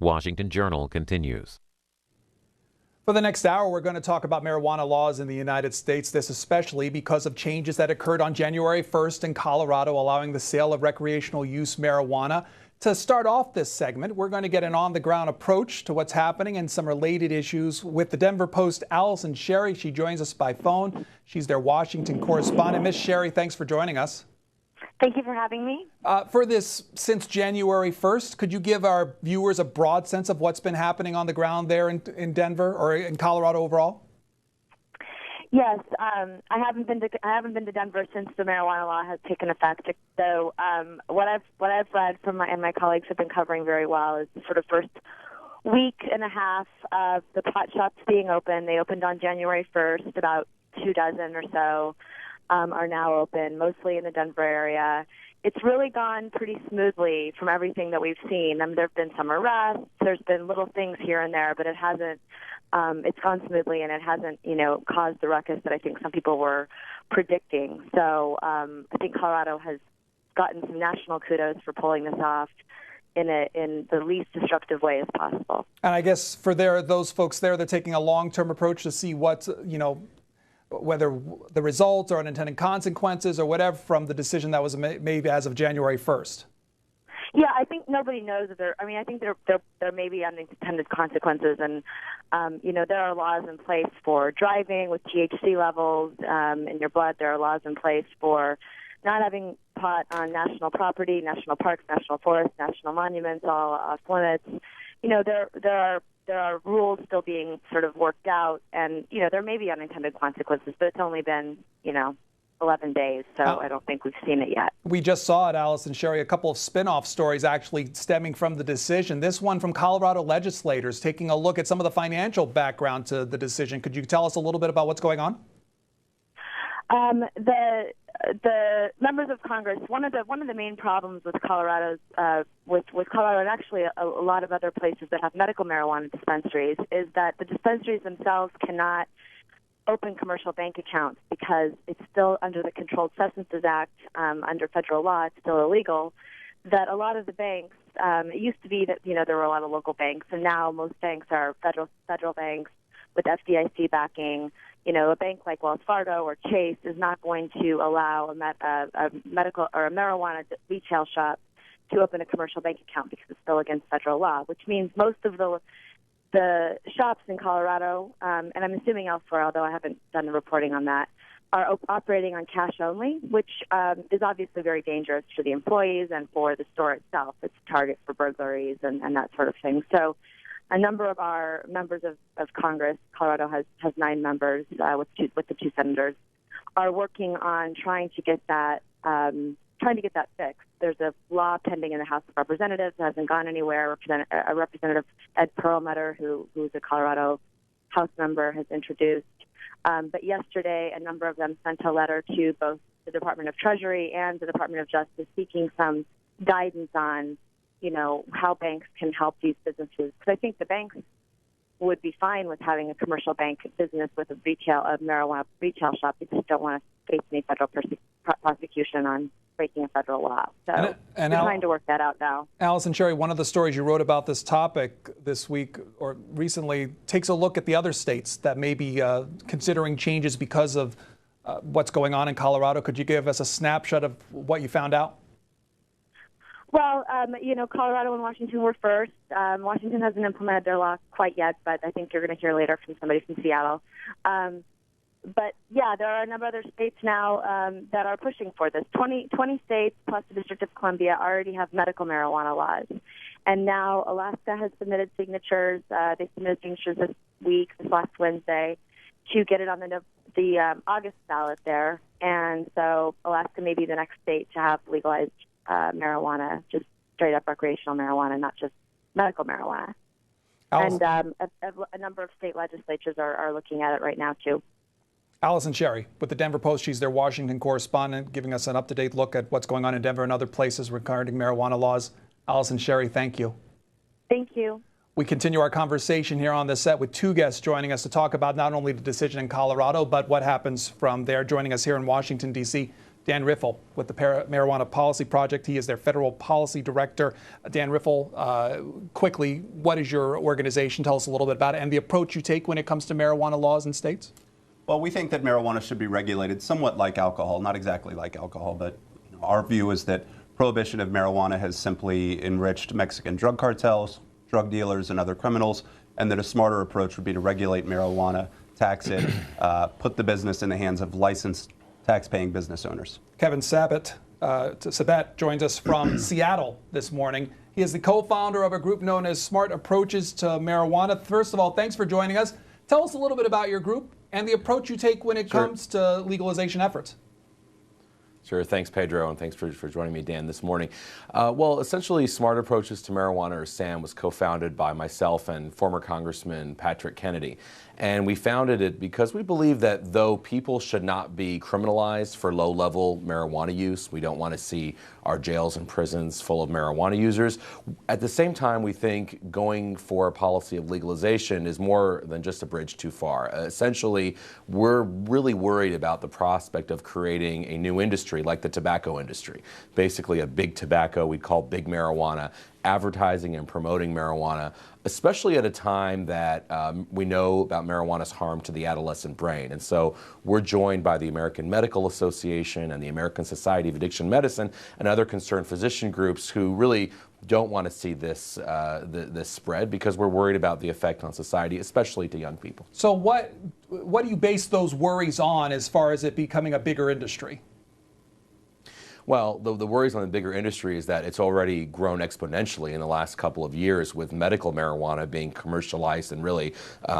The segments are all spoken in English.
Washington Journal continues. For the next hour, we're going to talk about marijuana laws in the United States, this especially because of changes that occurred on January 1st in Colorado, allowing the sale of recreational use marijuana. To start off this segment, we're going to get an on-the-ground approach to what's happening and some related issues with the Denver Post, Allison Sherry. She joins us by phone. She's their Washington correspondent. Miss Sherry, thanks for joining us. Thank you for having me. For this, since January 1st, could you give our viewers a broad sense of what's been happening on the ground there in Denver or in Colorado overall? Yes, I haven't been to Denver since the marijuana law has taken effect. So what I've read from my colleagues have been covering very well is the sort of first week and a half of the pot shops being open. They opened on January 1st. About 24 or so are now open, mostly in the Denver area. It's really gone pretty smoothly from everything that we've seen. There have been some arrests. There's been little things here and there, but it hasn't. It's gone smoothly, and it hasn't, caused the ruckus that I think some people were predicting. So I think Colorado has gotten some national kudos for pulling this off in the least disruptive way as possible. And I guess for those folks there, they're taking a long-term approach to see what, whether the results or unintended consequences or whatever from the decision that was made as of January 1st. Yeah, I think nobody knows that I think there may be unintended consequences, and there are laws in place for driving with THC levels in your blood. There are laws in place for not having pot on national property, national parks, national forests, national monuments, all off limits. There are rules still being sort of worked out, and there may be unintended consequences, but it's only been 11 days, so I don't think we've seen it yet. We just saw it, Allison Sherry, a couple of spin-off stories actually stemming from the decision. This one from Colorado legislators taking a look at some of the financial background to the decision. Could you tell us a little bit about what's going on? The members of Congress, one of the main problems with Colorado's with Colorado and actually a lot of other places that have medical marijuana dispensaries is that the dispensaries themselves cannot open commercial bank accounts because it's still under the Controlled Substances Act. Under federal law, it's still illegal. That a lot of the banks, it used to be that there were a lot of local banks, and now most banks are federal banks with FDIC backing. A bank like Wells Fargo or Chase is not going to allow a medical or a marijuana retail shop to open a commercial bank account because it's still against federal law, which means most of the shops in Colorado, and I'm assuming elsewhere, although I haven't done the reporting on that, are operating on cash only, which is obviously very dangerous for the employees and for the store itself. It's a target for burglaries and that sort of thing. So a number of our members of Congress, Colorado has 9 members with the 2 senators, are working on trying to get that fixed. There's a law pending in the House of Representatives that hasn't gone anywhere. Representative Ed Perlmutter, who's a Colorado House member, has introduced. But yesterday, a number of them sent a letter to both the Department of Treasury and the Department of Justice seeking some guidance on, how banks can help these businesses. Because I think the banks would be fine with having a commercial bank business with a marijuana retail shop. They just don't want to face any federal prosecution on breaking a federal law. So we're trying to work that out now. Allison Sherry, one of the stories you wrote about this topic this week or recently takes a look at the other states that may be considering changes because of what's going on in Colorado. Could you give us a snapshot of what you found out? Well, Colorado and Washington were first. Washington hasn't implemented their law quite yet, but I think you're going to hear later from somebody from Seattle. But, yeah, there are a number of other states now that are pushing for this. 20 states plus the District of Columbia already have medical marijuana laws. And now Alaska has submitted signatures. They submitted signatures this last Wednesday, to get it on the August ballot there. And so Alaska may be the next state to have legalized marijuana, just straight up recreational marijuana, not just medical marijuana. And a number of state legislatures are looking at it right now, too. Allison Sherry with the Denver Post. She's their Washington correspondent, giving us an up-to-date look at what's going on in Denver and other places regarding marijuana laws. Allison Sherry, thank you. Thank you. We continue our conversation here on the set with 2 guests joining us to talk about not only the decision in Colorado, but what happens from there. Joining us here in Washington, D.C., Dan Riffle with the Marijuana Policy Project. He is their federal policy director. Dan Riffle, quickly, what is your organization? Tell us a little bit about it and the approach you take when it comes to marijuana laws in states. Well, we think that marijuana should be regulated somewhat like alcohol, not exactly like alcohol, but our view is that prohibition of marijuana has simply enriched Mexican drug cartels, drug dealers, and other criminals, and that a smarter approach would be to regulate marijuana, tax it, put the business in the hands of licensed tax-paying business owners. Kevin Sabet joins us from Seattle this morning. He is the co-founder of a group known as Smart Approaches to Marijuana. First of all, thanks for joining us. Tell us a little bit about your group and the approach you take when it comes to legalization efforts. Sure. Thanks, Pedro, and thanks for joining me, Dan, this morning. Well, essentially, Smart Approaches to Marijuana, or SAM, was co-founded by myself and former Congressman Patrick Kennedy. And we founded it because we believe that though people should not be criminalized for low-level marijuana use, we don't want to see our jails and prisons full of marijuana users. At the same time, we think going for a policy of legalization is more than just a bridge too far. Essentially, we're really worried about the prospect of creating a new industry like the tobacco industry. Basically, a big tobacco we'd call big marijuana, advertising and promoting marijuana, especially at a time that we know about marijuana's harm to the adolescent brain. And so we're joined by the American Medical Association and the American Society of Addiction Medicine and other concerned physician groups who really don't want to see this this spread because we're worried about the effect on society, especially to young people. So what do you base those worries on as far as it becoming a bigger industry? Well, the worries on the bigger industry is that it's already grown exponentially in the last couple of years, with medical marijuana being commercialized and really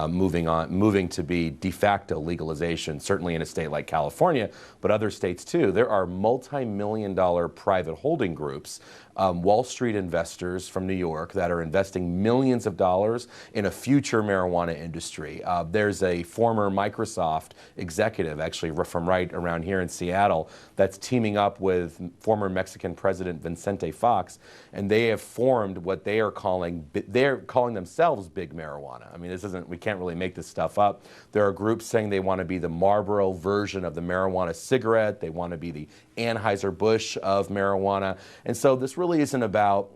moving to be de facto legalization, certainly in a state like California, but other states too. There are multi-million-dollar private holding groups, Wall Street investors from New York that are investing millions of dollars in a future marijuana industry. There's a former Microsoft executive, actually from right around here in Seattle, that's teaming up with former Mexican President Vicente Fox, and they have formed what they're calling themselves big marijuana. I mean, we can't really make this stuff up. There are groups saying they want to be the Marlboro version of the marijuana cigarette. They want to be the Anheuser-Busch of marijuana. And so this really isn't about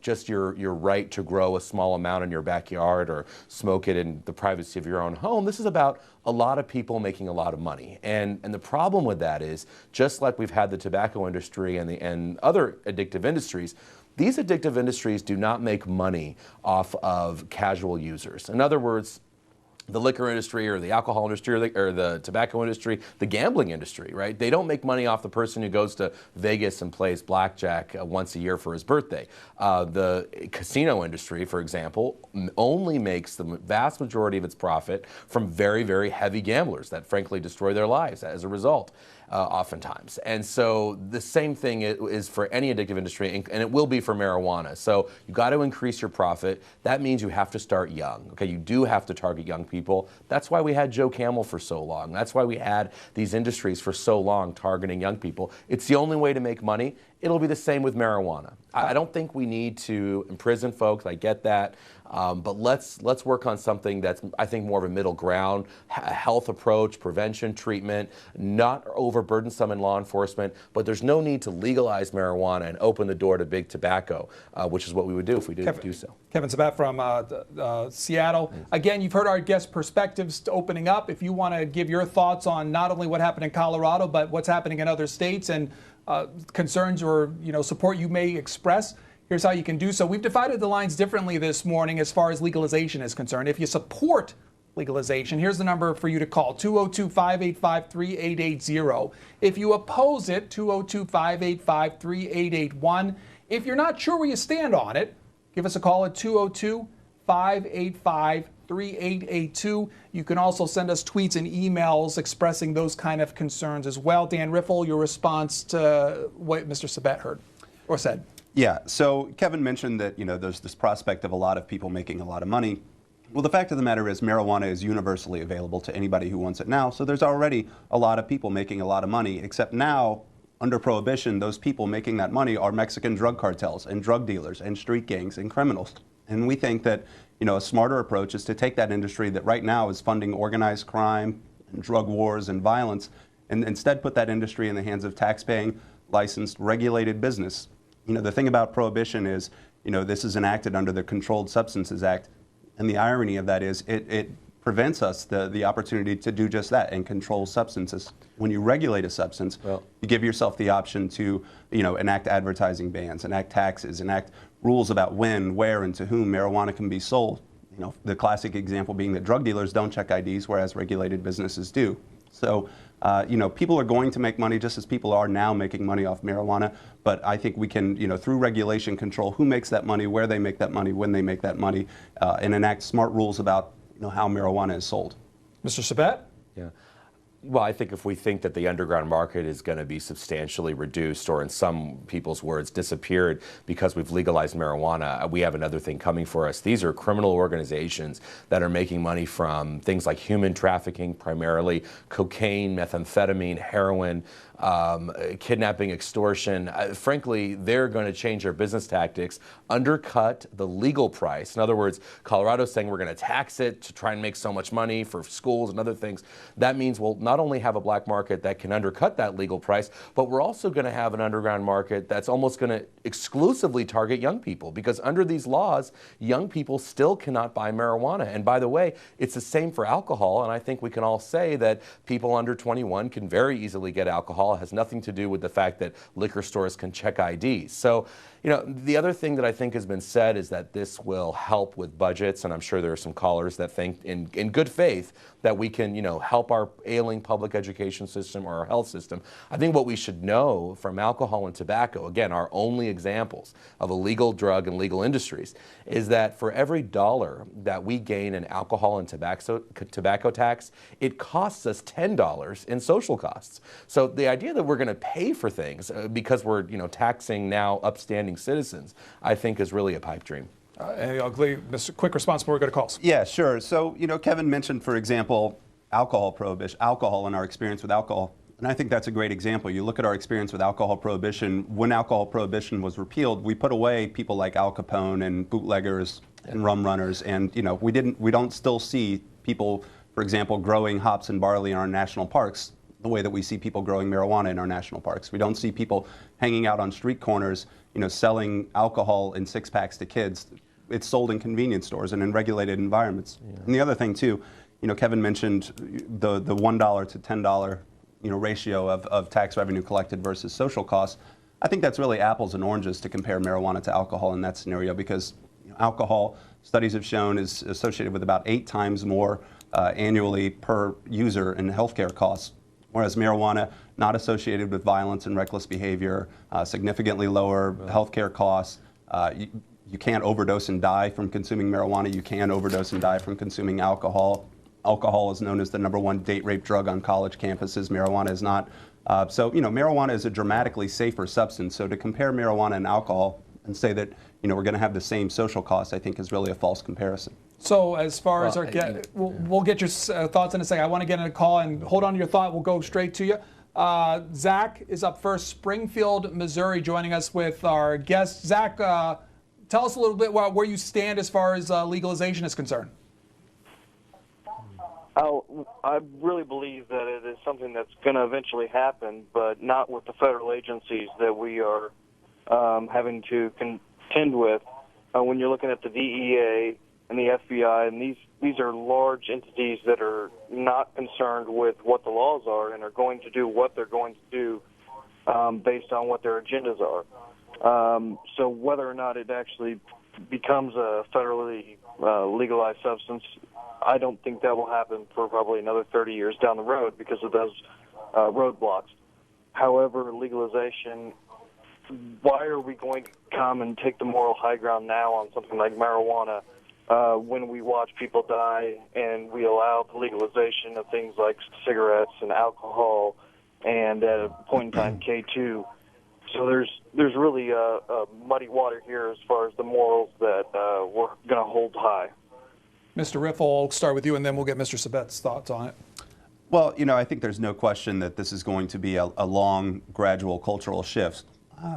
just your right to grow a small amount in your backyard or smoke it in the privacy of your own home. This is about a lot of people making a lot of money. And the problem with that is, just like we've had the tobacco industry and other addictive industries, these addictive industries do not make money off of casual users. In other words, the liquor industry or the alcohol industry or the tobacco industry, the gambling industry, right? They don't make money off the person who goes to Vegas and plays blackjack once a year for his birthday. The casino industry, for example, only makes the vast majority of its profit from very, very heavy gamblers that frankly destroy their lives as a result. Oftentimes. And so the same thing is for any addictive industry, and it will be for marijuana. So you got to increase your profit. That means you have to start young. Okay, you do have to target young people. That's why we had Joe Camel for so long. That's why we had these industries for so long targeting young people. It's the only way to make money. It'll be the same with marijuana. I don't think we need to imprison folks. I get that. But let's work on something that's, I think, more of a middle ground, health approach, prevention, treatment, not overburdensome in law enforcement. But there's no need to legalize marijuana and open the door to big tobacco, which is what we would do if we did do so. Kevin Sabet from Seattle. Again, you've heard our guest perspectives opening up. If you want to give your thoughts on not only what happened in Colorado, but what's happening in other states and concerns or support you may express, here's how you can do so. We've divided the lines differently this morning as far as legalization is concerned. If you support legalization, here's the number for you to call, 202-585-3880. If you oppose it, 202-585-3881. If you're not sure where you stand on it, give us a call at 202-585-3882. You can also send us tweets and emails expressing those kind of concerns as well. Dan Riffle, your response to what Mr. Sabet heard or said. Yeah, so Kevin mentioned that, there's this prospect of a lot of people making a lot of money. Well, the fact of the matter is marijuana is universally available to anybody who wants it now, so there's already a lot of people making a lot of money, except now, under prohibition, those people making that money are Mexican drug cartels and drug dealers and street gangs and criminals. And we think that, a smarter approach is to take that industry that right now is funding organized crime and drug wars and violence and instead put that industry in the hands of tax-paying, licensed, regulated business. The thing about prohibition is, this is enacted under the Controlled Substances Act, and the irony of that is it prevents us the opportunity to do just that and control substances. When you regulate a substance, you give yourself the option to, enact advertising bans, enact taxes, enact rules about when, where, and to whom marijuana can be sold. The classic example being that drug dealers don't check IDs, whereas regulated businesses do. So, people are going to make money just as people are now making money off marijuana. But I think we can, through regulation, control who makes that money, where they make that money, when they make that money, and enact smart rules about how marijuana is sold. Mr. Sabet? Yeah. Well, I think if we think that the underground market is going to be substantially reduced, or in some people's words, disappeared because we've legalized marijuana, we have another thing coming for us. These are criminal organizations that are making money from things like human trafficking, primarily cocaine, methamphetamine, heroin, kidnapping, extortion. Frankly, they're going to change their business tactics, undercut the legal price. In other words, Colorado's saying we're going to tax it to try and make so much money for schools and other things. That means we'll not only have a black market that can undercut that legal price, but we're also going to have an underground market that's almost going to exclusively target young people, because under these laws, young people still cannot buy marijuana. And by the way, it's the same for alcohol, and I think we can all say that people under 21 can very easily get alcohol. It has nothing to do with the fact that liquor stores can check IDs. So, the other thing that I think has been said is that this will help with budgets, and I'm sure there are some callers that think in good faith that we can, help our ailing public education system or our health system. I think what we should know from alcohol and tobacco, again, our only examples of illegal drug and legal industries, is that for every dollar that we gain in alcohol and tobacco tax, it costs us $10 in social costs. So the idea that we're going to pay for things because we're, taxing now upstanding citizens, I think is really a pipe dream. Mr. Quick response before we go to calls. Yeah, sure. So, Kevin mentioned, for example, alcohol prohibition, alcohol and our experience with alcohol. And I think that's a great example. You look at our experience with alcohol prohibition. When alcohol prohibition was repealed, we put away people like Al Capone and bootleggers and rum runners. And, we don't still see people, for example, growing hops and barley in our national parks the way that we see people growing marijuana in our national parks. We don't see people hanging out on street corners, selling alcohol in six-packs to kids. It's sold in convenience stores and in regulated environments. Yeah. And the other thing too, Kevin mentioned the $1 to $10 ratio of tax revenue collected versus social costs. I think that's really apples and oranges to compare marijuana to alcohol in that scenario, because alcohol, studies have shown, is associated with about 8 times more annually per user in healthcare costs, whereas marijuana, not associated with violence and reckless behavior, significantly lower healthcare costs. You can't overdose and die from consuming marijuana. You can overdose and die from consuming alcohol. Alcohol is known as the #1 date rape drug on college campuses. Marijuana is not. So, marijuana is a dramatically safer substance. So to compare marijuana and alcohol and say that, we're going to have the same social costs, I think is really a false comparison. So as far as we'll get your thoughts in a second. I want to get in a call, and hold on to your thought. We'll go straight to you. Zach is up first, Springfield, Missouri, joining us with our guest. Zach, tell us a little bit where you stand as far as legalization is concerned. I really believe that it is something that's going to eventually happen, but not with the federal agencies that we are having to contend with. When you're looking at the DEA and the FBI, and these are large entities that are not concerned with what the laws are and are going to do what they're going to do based on what their agendas are. So whether or not it actually becomes a federally legalized substance, I don't think that will happen for probably another 30 years down the road because of those roadblocks. However, legalization, why are we going to come and take the moral high ground now on something like marijuana when we watch people die and we allow the legalization of things like cigarettes and alcohol and at a point in time K2? So there's really a muddy water here as far as the morals that we're going to hold high. Mr. Riffle, I'll start with you, and then we'll get Mr. Sabet's thoughts on it. Well, I think there's no question that this is going to be a long, gradual cultural shift.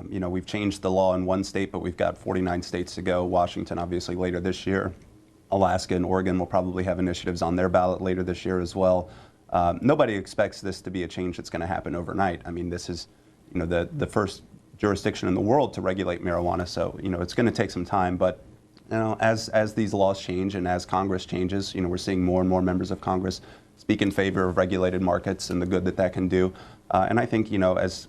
We've changed the law in one state, but we've got 49 states to go. Washington, obviously, later this year. Alaska and Oregon will probably have initiatives on their ballot later this year as well. Nobody expects this to be a change that's going to happen overnight. I mean, this is, the first jurisdiction in the world to regulate marijuana, so it's going to take some time. But as these laws change and as Congress changes, we're seeing more and more members of Congress speak in favor of regulated markets and the good that that can do. And I think as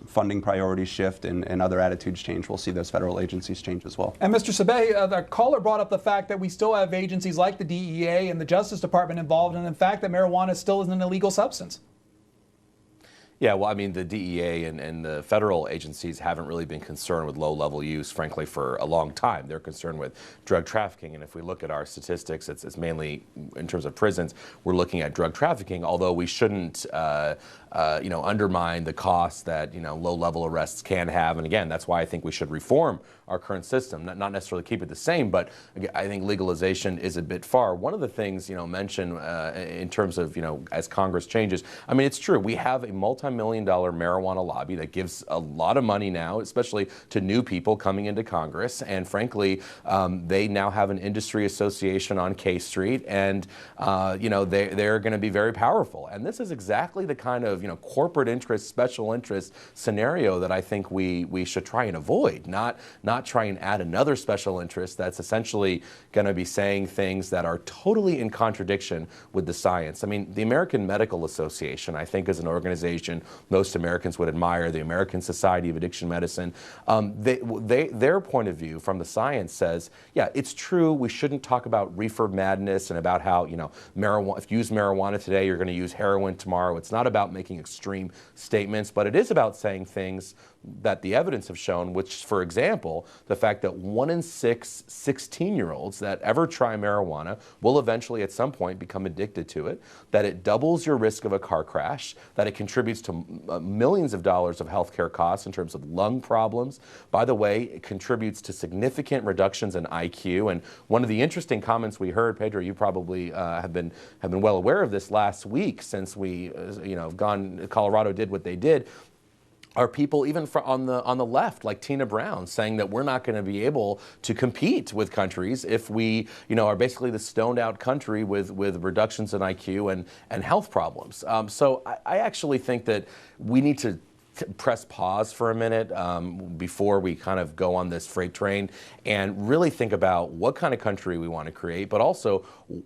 funding priorities shift and other attitudes change, we'll see those federal agencies change as well. And Mr. Sabet, the caller brought up the fact that we still have agencies like the DEA and the Justice Department involved in the fact that marijuana still is an illegal substance. Yeah, well, I mean, the DEA and the federal agencies haven't really been concerned with low-level use, frankly, for a long time. They're concerned with drug trafficking, and if we look at our statistics, it's mainly, in terms of prisons, we're looking at drug trafficking, although we shouldn't undermine the costs that, low-level arrests can have. And again, that's why I think we should reform our current system, not necessarily keep it the same, but I think legalization is a bit far. One of the things, mentioned in terms of, as Congress changes, I mean, it's true. We have a multi-million-dollar marijuana lobby that gives a lot of money now, especially to new people coming into Congress. And frankly, they now have an industry association on K Street, and they're going to be very powerful. And this is exactly the kind of corporate interest, special interest scenario that I think we should try and avoid. Not try and add another special interest that's essentially going to be saying things that are totally in contradiction with the science. I mean, the American Medical Association, I think, is an organization most Americans would admire. The American Society of Addiction Medicine, their point of view from the science says, yeah, it's true, we shouldn't talk about reefer madness and about how, marijuana, if you use marijuana today, you're going to use heroin tomorrow. It's not about making extreme statements, but it is about saying things that the evidence have shown, which, for example, the fact that 1 in 6 16-year-olds that ever try marijuana will eventually at some point become addicted to it, that it doubles your risk of a car crash, that it contributes to millions of dollars of healthcare costs in terms of lung problems. By the way, it contributes to significant reductions in IQ. And one of the interesting comments we heard, Pedro, you probably have been well aware of this last week since we, Colorado did what they did, are people even on the left, like Tina Brown, saying that we're not going to be able to compete with countries if we, are basically the stoned out country with reductions in IQ and health problems. So I actually think that we need to press pause for a minute before we kind of go on this freight train and really think about what kind of country we want to create, but also,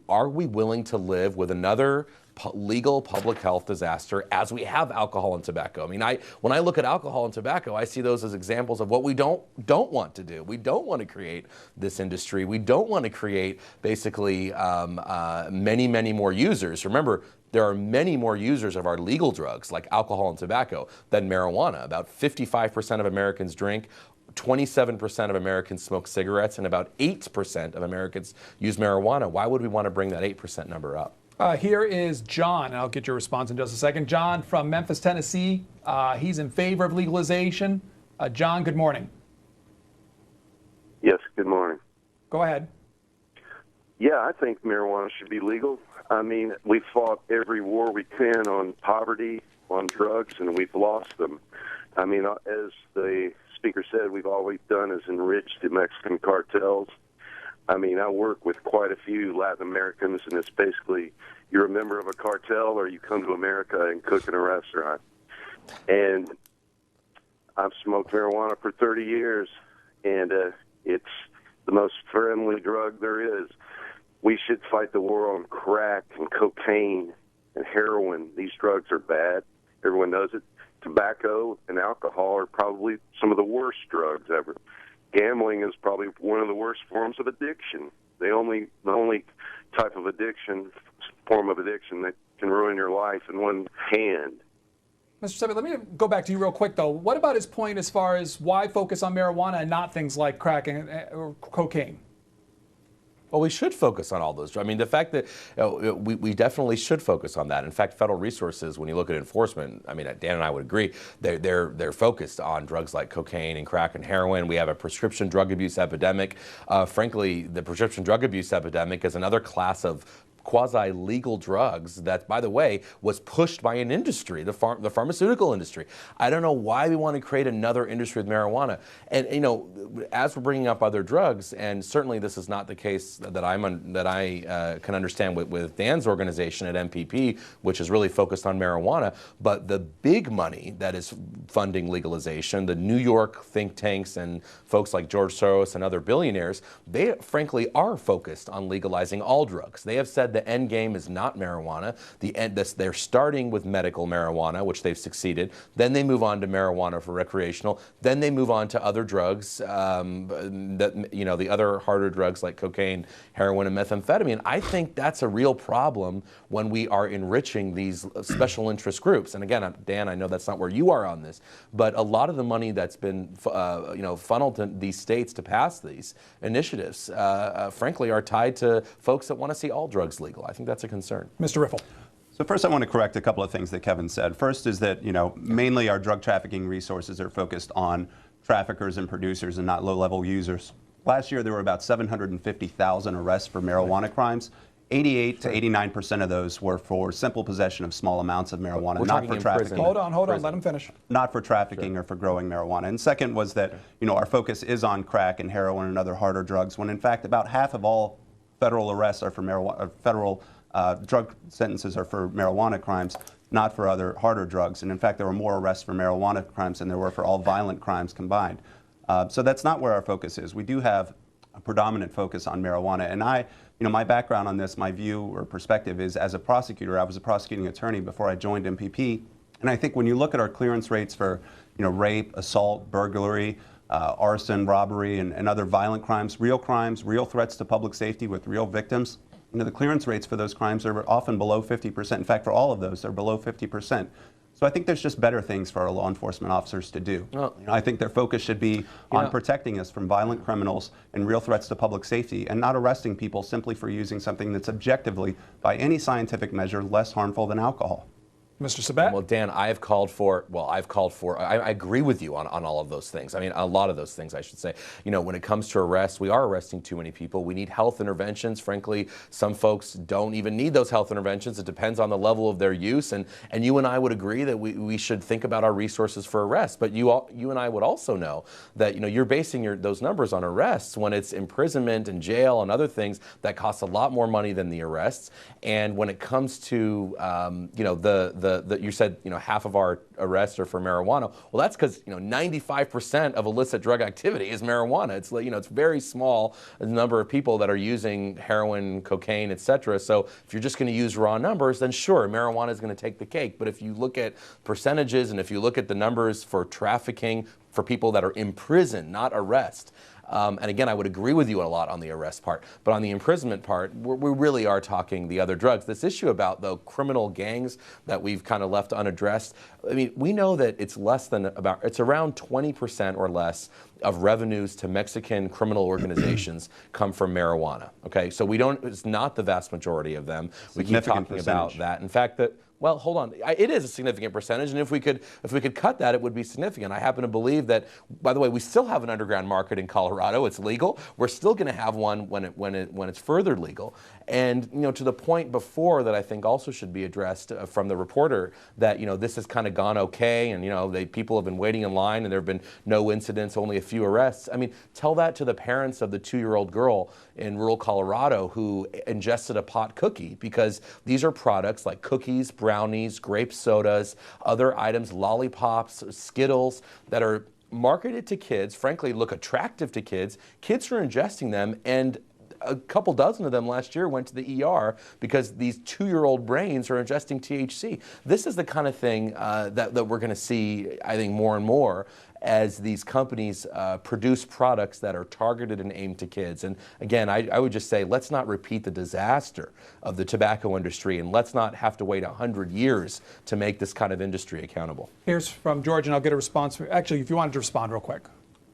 are we willing to live with another legal public health disaster as we have alcohol and tobacco? I mean, when I look at alcohol and tobacco, I see those as examples of what we don't want to do. We don't want to create this industry. We don't want to create basically many, many more users. Remember, there are many more users of our legal drugs like alcohol and tobacco than marijuana. About 55% of Americans drink, 27% of Americans smoke cigarettes, and about 8% of Americans use marijuana. Why would we want to bring that 8% number up? Here is John, and I'll get your response in just a second. John from Memphis, Tennessee. He's in favor of legalization. John, good morning. Yes, good morning. Go ahead. Yeah, I think marijuana should be legal. I mean, we fought every war we can on poverty, on drugs, and we've lost them. I mean, as the speaker said, we've all we've done is enrich the Mexican cartels. I mean, I work with quite a few Latin Americans, and it's basically you're a member of a cartel or you come to America and cook in a restaurant. And I've smoked marijuana for 30 years, and it's the most friendly drug there is. We should fight the war on crack and cocaine and heroin. These drugs are bad. Everyone knows it. Tobacco and alcohol are probably some of the worst drugs ever. Gambling is probably one of the worst forms of addiction. The only type of form of addiction that can ruin your life in one hand. Mr. Sabet, let me go back to you real quick, though. What about his point as far as why focus on marijuana and not things like crack or cocaine? Well, we should focus on all those. I mean, the fact that we definitely should focus on that. In fact, federal resources, when you look at enforcement, I mean, Dan and I would agree, they're focused on drugs like cocaine and crack and heroin. We have a prescription drug abuse epidemic. Frankly, the prescription drug abuse epidemic is another class of quasi-legal drugs that, by the way, was pushed by an industry, the pharmaceutical industry. I don't know why we want to create another industry with marijuana. And as we're bringing up other drugs, and certainly this is not the case that I can understand with Dan's organization at MPP, which is really focused on marijuana, but the big money that is funding legalization, the New York think tanks and folks like George Soros and other billionaires, they frankly are focused on legalizing all drugs. They have said the end game is not marijuana. They're starting with medical marijuana, which they've succeeded. Then they move on to marijuana for recreational. Then they move on to other drugs, the other harder drugs like cocaine, heroin, and methamphetamine. I think that's a real problem when we are enriching these special interest groups. And again, Dan, I know that's not where you are on this, but a lot of the money that's been funneled to these states to pass these initiatives, frankly, are tied to folks that want to see all drugs legal. I think that's a concern. Mr. Riffle. So first I want to correct a couple of things that Kevin said. First is that, mainly our drug trafficking resources are focused on traffickers and producers and not low-level users. Last year there were about 750,000 arrests for marijuana crimes. 88 to 89% of those were for simple possession of small amounts of marijuana, not for trafficking. Hold on, let him finish. Not for trafficking or for growing marijuana. And second was that, our focus is on crack and heroin and other harder drugs, when in fact about half of all federal arrests are for marijuana, federal drug sentences are for marijuana crimes, not for other harder drugs. And in fact, there were more arrests for marijuana crimes than there were for all violent crimes combined. So that's not where our focus is. We do have a predominant focus on marijuana. And my background on this, my view or perspective is as a prosecutor. I was a prosecuting attorney before I joined MPP. And I think when you look at our clearance rates for, rape, assault, burglary, arson, robbery, and other violent crimes, real threats to public safety with real victims, the clearance rates for those crimes are often below 50%. In fact, for all of those, they're below 50%. So I think there's just better things for our law enforcement officers to do. Well, I think their focus should be on protecting us from violent criminals and real threats to public safety, and not arresting people simply for using something that's objectively, by any scientific measure, less harmful than alcohol. Mr. Sabet? Well, Dan, I agree with you on all of those things. I mean, a lot of those things, I should say. When it comes to arrests, we are arresting too many people. We need health interventions. Frankly, some folks don't even need those health interventions. It depends on the level of their use. And you and I would agree that we should think about our resources for arrests. But you and I would also know that, you're basing those numbers on arrests when it's imprisonment and jail and other things that cost a lot more money than the arrests. And when it comes to, you said, half of our arrests are for marijuana. Well, that's because, 95% of illicit drug activity is marijuana. It's, it's very small number of people that are using heroin, cocaine, etc. So if you're just going to use raw numbers, then sure, marijuana is going to take the cake. But if you look at percentages and if you look at the numbers for trafficking for people that are in prison, not arrest, and again, I would agree with you a lot on the arrest part, but on the imprisonment part, we really are talking the other drugs. This issue about the criminal gangs that we've kind of left unaddressed, I mean, we know that it's it's around 20% or less of revenues to Mexican criminal organizations come from marijuana. Okay, so it's not the vast majority of them. We keep talking about that. In fact, well, hold on. It is a significant percentage, and if we could cut that, it would be significant. I happen to believe that, by the way, we still have an underground market in Colorado. It's legal. We're still going to have one when it's further legal. And to the point before that, I think also should be addressed from the reporter that this has kind of gone okay, and people have been waiting in line, and there have been no incidents, only a few arrests. I mean, tell that to the parents of the 2-year-old girl in rural Colorado who ingested a pot cookie, because these are products like cookies, brownies, grape sodas, other items, lollipops, Skittles, that are marketed to kids, frankly look attractive to kids. Kids are ingesting them, and a couple dozen of them last year went to the ER because these 2-year-old brains are ingesting THC. This is the kind of thing that we're going to see, I think, more and more as these companies produce products that are targeted and aimed to kids. And again, I would just say, let's not repeat the disaster of the tobacco industry, and let's not have to wait 100 years to make this kind of industry accountable. Here's from George, and I'll get a response. Actually, if you wanted to respond real quick.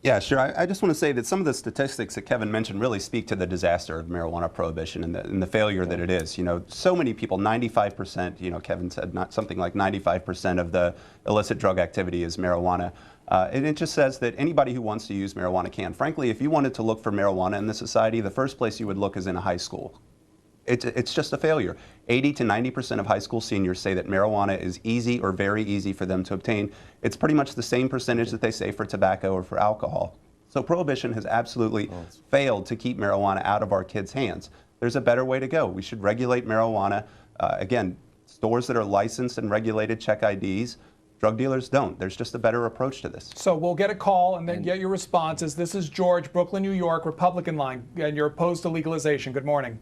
Yeah, sure. I just want to say that some of the statistics that Kevin mentioned really speak to the disaster of marijuana prohibition and the failure that it is. So many people, 95%, Kevin said something like 95% of the illicit drug activity is marijuana. And it just says that anybody who wants to use marijuana can. Frankly, if you wanted to look for marijuana in this society, the first place you would look is in a high school. It's just a failure. 80 to 90% of high school seniors say that marijuana is easy or very easy for them to obtain. It's pretty much the same percentage that they say for tobacco or for alcohol. So prohibition has absolutely failed to keep marijuana out of our kids' hands. There's a better way to go. We should regulate marijuana. Again, stores that are licensed and regulated check IDs. Drug dealers don't. There's just a better approach to this. So we'll get a call and then get your responses. This is George, Brooklyn, New York, Republican line, and you're opposed to legalization. Good morning.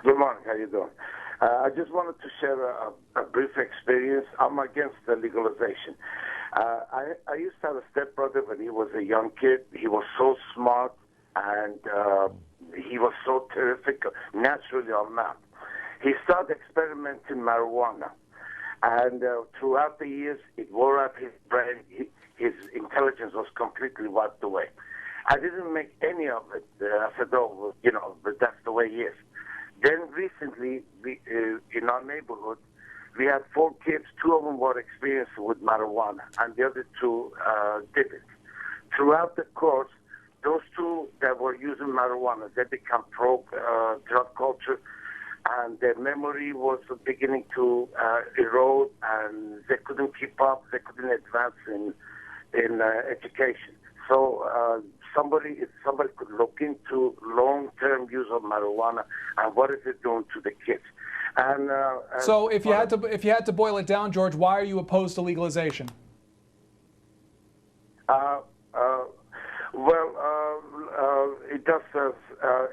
Good morning. How you doing? I just wanted to share a brief experience. I'm against the legalization. I used to have a stepbrother when he was a young kid. He was so smart and he was so terrific, naturally on math. He started experimenting marijuana. And throughout the years, it wore out his brain. His intelligence was completely wiped away. I didn't make any of it. I said, oh, you know, but that's the way he is. Then recently, in our neighborhood, we had 4 kids. 2 of them were experienced with marijuana, and the other 2 didn't. Throughout the course, those 2 that were using marijuana, they become pro-drug culture, and their memory was beginning to erode, and they couldn't keep up. They couldn't advance in education. So somebody could look into long-term use of marijuana and what is it doing to the kids. And so if you had to boil it down, George, why are you opposed to legalization?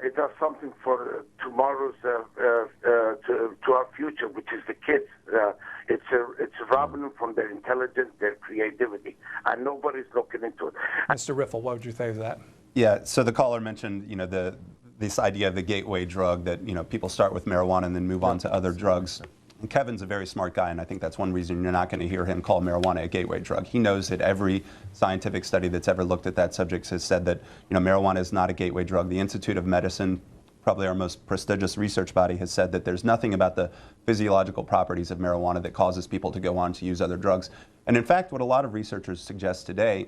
It does something for tomorrow's to our future, which is the kids. It's robbing them from their intelligence, their creativity, and nobody's looking into it. Mr. Riffle, what would you say to that? Yeah, so the caller mentioned, you know, this idea of the gateway drug that, you know, people start with marijuana and then move on to other drugs. And Kevin's a very smart guy, and I think that's one reason you're not going to hear him call marijuana a gateway drug. He knows that every scientific study that's ever looked at that subject has said that, you know, marijuana is not a gateway drug. The Institute of Medicine, probably our most prestigious research body, has said that there's nothing about the physiological properties of marijuana that causes people to go on to use other drugs. And in fact, what a lot of researchers suggest today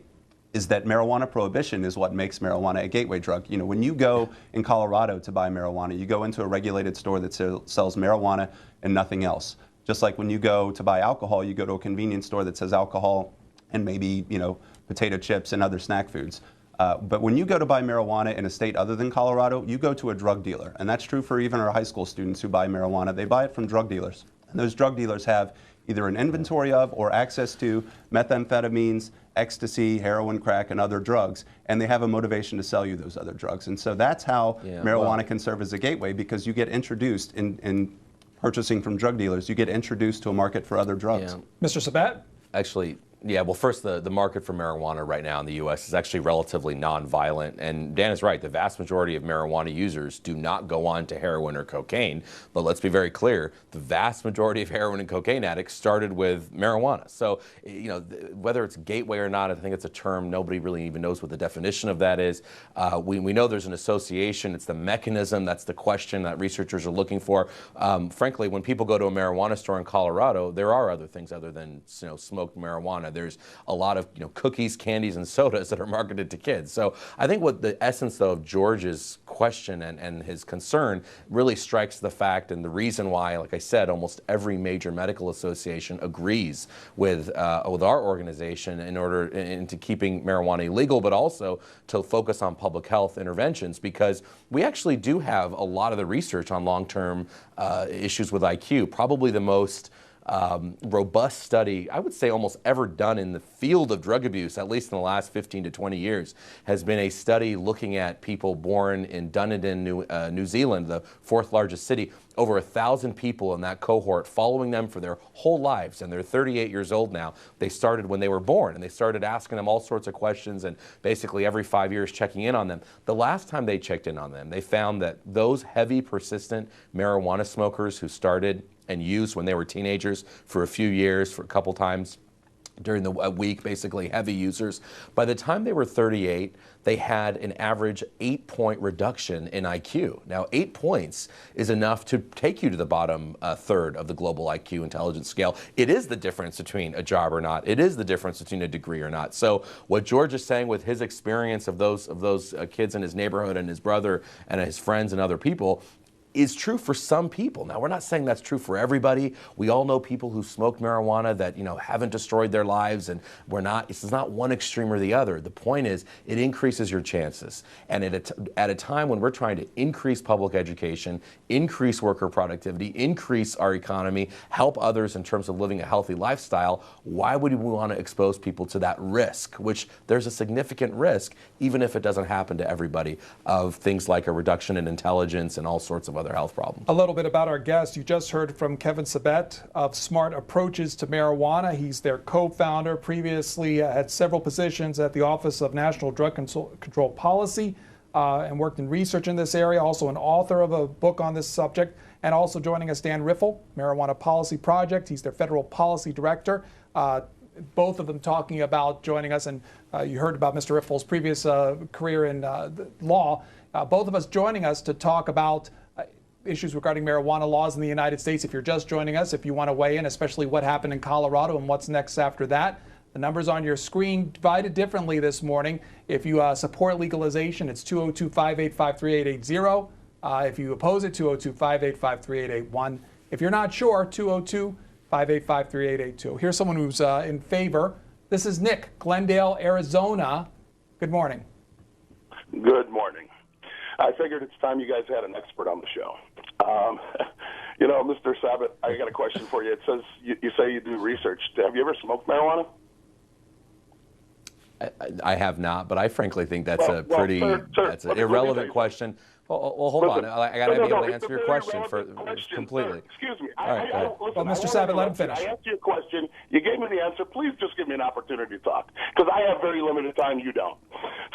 is that marijuana prohibition is what makes marijuana a gateway drug. You know, when you go in Colorado to buy marijuana, you go into a regulated store that sells marijuana and nothing else. Just like when you go to buy alcohol, you go to a convenience store that says alcohol and maybe, you know, potato chips and other snack foods. But when you go to buy marijuana in a state other than Colorado, you go to a drug dealer. And that's true for even our high school students who buy marijuana. They buy it from drug dealers. And those drug dealers have either an inventory of or access to methamphetamines, ecstasy, heroin, crack, and other drugs, and they have a motivation to sell you those other drugs. And so that's how marijuana can serve as a gateway, because you get introduced in purchasing from drug dealers, you get introduced to a market for other drugs. Mr. Sabet? Actually, yeah, well, first, the market for marijuana right now in the U.S. is actually relatively nonviolent. And Dan is right. The vast majority of marijuana users do not go on to heroin or cocaine. But let's be very clear. The vast majority of heroin and cocaine addicts started with marijuana. So, you know, whether it's gateway or not, I think it's a term nobody really even knows what the definition of that is. We know there's an association. It's the mechanism. That's the question that researchers are looking for. Frankly, when people go to a marijuana store in Colorado, there are other things other than, you know, smoked marijuana. There's a lot of, you know, cookies, candies, and sodas that are marketed to kids. So I think what the essence, though, of George's question and his concern really strikes the fact and the reason why, like I said, almost every major medical association agrees with our organization into keeping marijuana illegal, but also to focus on public health interventions, because we actually do have a lot of the research on long-term issues with IQ, probably the most robust study, I would say almost ever done in the field of drug abuse, at least in the last 15 to 20 years, has been a study looking at people born in Dunedin, New Zealand, the 4th largest city, over 1,000 people in that cohort, following them for their whole lives, and they're 38 years old now. They started when they were born, and they started asking them all sorts of questions, and basically every 5 years checking in on them. The last time they checked in on them, they found that those heavy, persistent marijuana smokers who started and used when they were teenagers for a few years, for a couple times during the week, basically heavy users, by the time they were 38, they had an average 8-point reduction in IQ. Now, 8 points is enough to take you to the bottom third of the global IQ intelligence scale. It is the difference between a job or not. It is the difference between a degree or not. So what George is saying with his experience of those kids in his neighborhood and his brother and his friends and other people, is true for some people. Now, we're not saying that's true for everybody. We all know people who smoked marijuana that, haven't destroyed their lives, and this is not one extreme or the other. The point is, it increases your chances. And at a time when we're trying to increase public education, increase worker productivity, increase our economy, help others in terms of living a healthy lifestyle, why would we want to expose people to that risk, which there's a significant risk, even if it doesn't happen to everybody, of things like a reduction in intelligence and all sorts of other health problems. A little bit about our guest. You just heard from Kevin Sabet of Smart Approaches to Marijuana. He's their co-founder, previously had several positions at the Office of National Drug Control Policy and worked in research in this area, also an author of a book on this subject. And also joining us, Dan Riffle, Marijuana Policy Project. He's their federal policy director. Both of them talking about joining us, and you heard about Mr. Riffle's previous career in law. Both of us joining us to talk about issues regarding marijuana laws in the United States. If you're just joining us, if you want to weigh in, especially what happened in Colorado and what's next after that, the numbers on your screen divided differently this morning. If you support legalization, it's 202-585-3880. If you oppose it, 202-585-3881. If you're not sure, 202-585-3882. Here's someone who's in favor. This is Nick, Glendale, Arizona. Good morning. Good morning. I figured it's time you guys had an expert on the show. Mr. Sabet, I got a question for you. It says you say you do research. Have you ever smoked marijuana? I have not, but I frankly think that's that's an irrelevant question. Well, hold on. I got to be able to answer your question completely. Excuse me. Well, Mr. Sabet, let him finish. I asked you a question. You gave me the answer. Please just give me an opportunity to talk, because I have very limited time. You don't.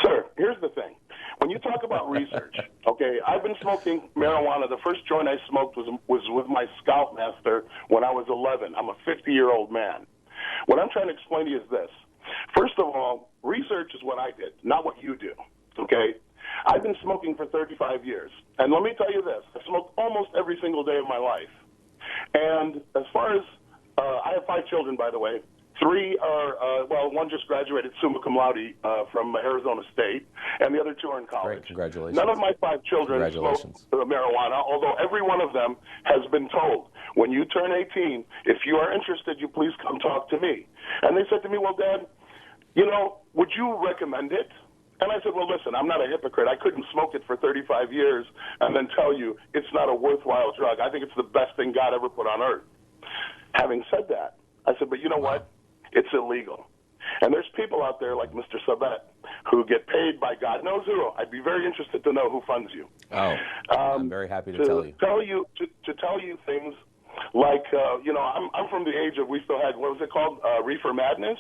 Sir, here's the thing. When you talk about research, okay, I've been smoking marijuana. The first joint I smoked was with my scoutmaster when I was 11. I'm a 50-year-old man. What I'm trying to explain to you is this. First of all, research is what I did, not what you do, okay? I've been smoking for 35 years. And let me tell you this. I've smoked almost every single day of my life. And as far as, I have 5 children, by the way. 3 are, one just graduated summa cum laude from Arizona State, and the other 2 are in college. Great, congratulations. None of my 5 children smoke marijuana, although every one of them has been told, when you turn 18, if you are interested, you please come talk to me. And they said to me, well, Dad, would you recommend it? And I said, well, listen, I'm not a hypocrite. I couldn't smoke it for 35 years and then tell you it's not a worthwhile drug. I think it's the best thing God ever put on earth. Having said that, I said, but you know what? It's illegal. And there's people out there like Mr. Sabet who get paid by God knows who. I'd be very interested to know who funds you. Oh, I'm very happy to tell you. To tell you things like, I'm from the age of, we still had, what was it called, reefer madness?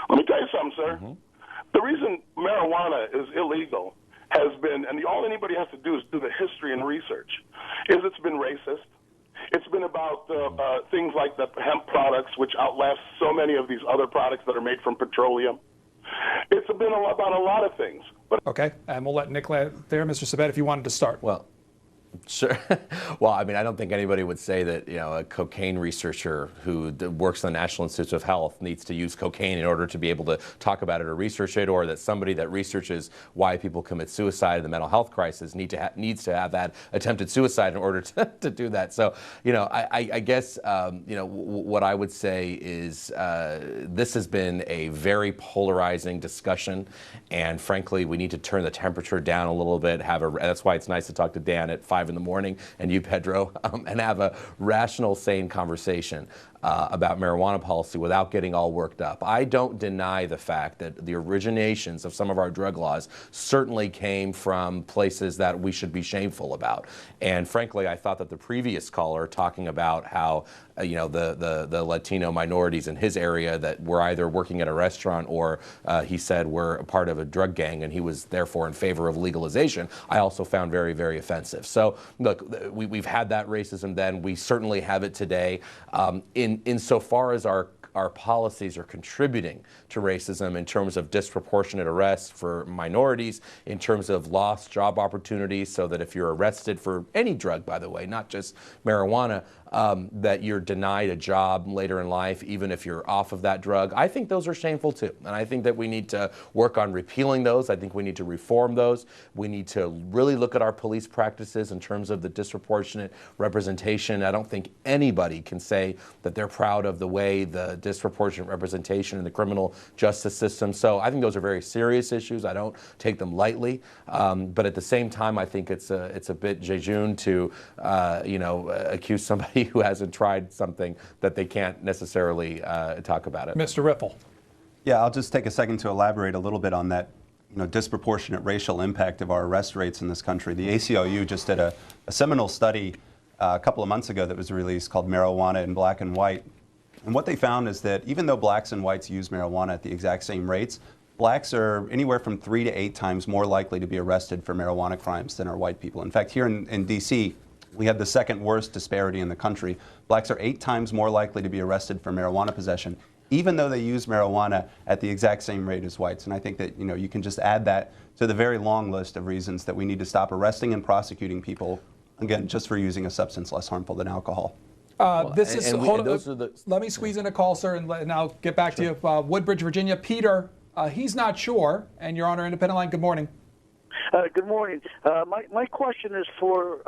Let me tell you something, sir. Mm-hmm. The reason marijuana is illegal has been, and all anybody has to do is do the history and research, is it's been racist. It's been about things like the hemp products, which outlast so many of these other products that are made from petroleum. It's been about a lot of things. Okay, and we'll let Nick there. Mr. Sabet, if you wanted to start. Well, sure. Well, I mean, I don't think anybody would say that, a cocaine researcher who works in the National Institutes of Health needs to use cocaine in order to be able to talk about it or research it, or that somebody that researches why people commit suicide in the mental health crisis needs to have that attempted suicide in order to do that. So, I guess, what I would say is this has been a very polarizing discussion, and frankly, we need to turn the temperature down a little bit. That's why it's nice to talk to Dan at 5 in the morning, and you, Pedro, and have a rational, sane conversation about marijuana policy without getting all worked up. I don't deny the fact that the originations of some of our drug laws certainly came from places that we should be shameful about. And frankly, I thought that the previous caller talking about how the Latino minorities in his area that were either working at a restaurant or he said were a part of a drug gang, and he was therefore in favor of legalization, I also found very, very offensive. So look, we've had that racism then. We certainly have it today. Insofar as our our policies are contributing to racism in terms of disproportionate arrests for minorities, in terms of lost job opportunities, so that if you're arrested for any drug, by the way, not just marijuana, that you're denied a job later in life, even if you're off of that drug. I think those are shameful too. And I think that we need to work on repealing those. I think we need to reform those. We need to really look at our police practices in terms of the disproportionate representation. I don't think anybody can say that they're proud of the way the disproportionate representation in the criminal justice system. So I think those are very serious issues. I don't take them lightly. But at the same time, I think it's a bit jejune to accuse somebody who hasn't tried something that they can't necessarily talk about it. Mr. Riffle. Yeah, I'll just take a second to elaborate a little bit on that disproportionate racial impact of our arrest rates in this country. The ACLU just did a seminal study a couple of months ago that was released called Marijuana in Black and White. And what they found is that even though blacks and whites use marijuana at the exact same rates, blacks are anywhere from 3 to 8 times more likely to be arrested for marijuana crimes than are white people. In fact, here in D.C., we have the second worst disparity in the country. Blacks are 8 times more likely to be arrested for marijuana possession, even though they use marijuana at the exact same rate as whites. And I think that you can just add that to the very long list of reasons that we need to stop arresting and prosecuting people, again, just for using a substance less harmful than alcohol. Let me squeeze in a call, sir, and I'll get back to you. Woodbridge, Virginia. Peter, he's not sure, and you're on our independent line. Good morning. Good morning. My question is for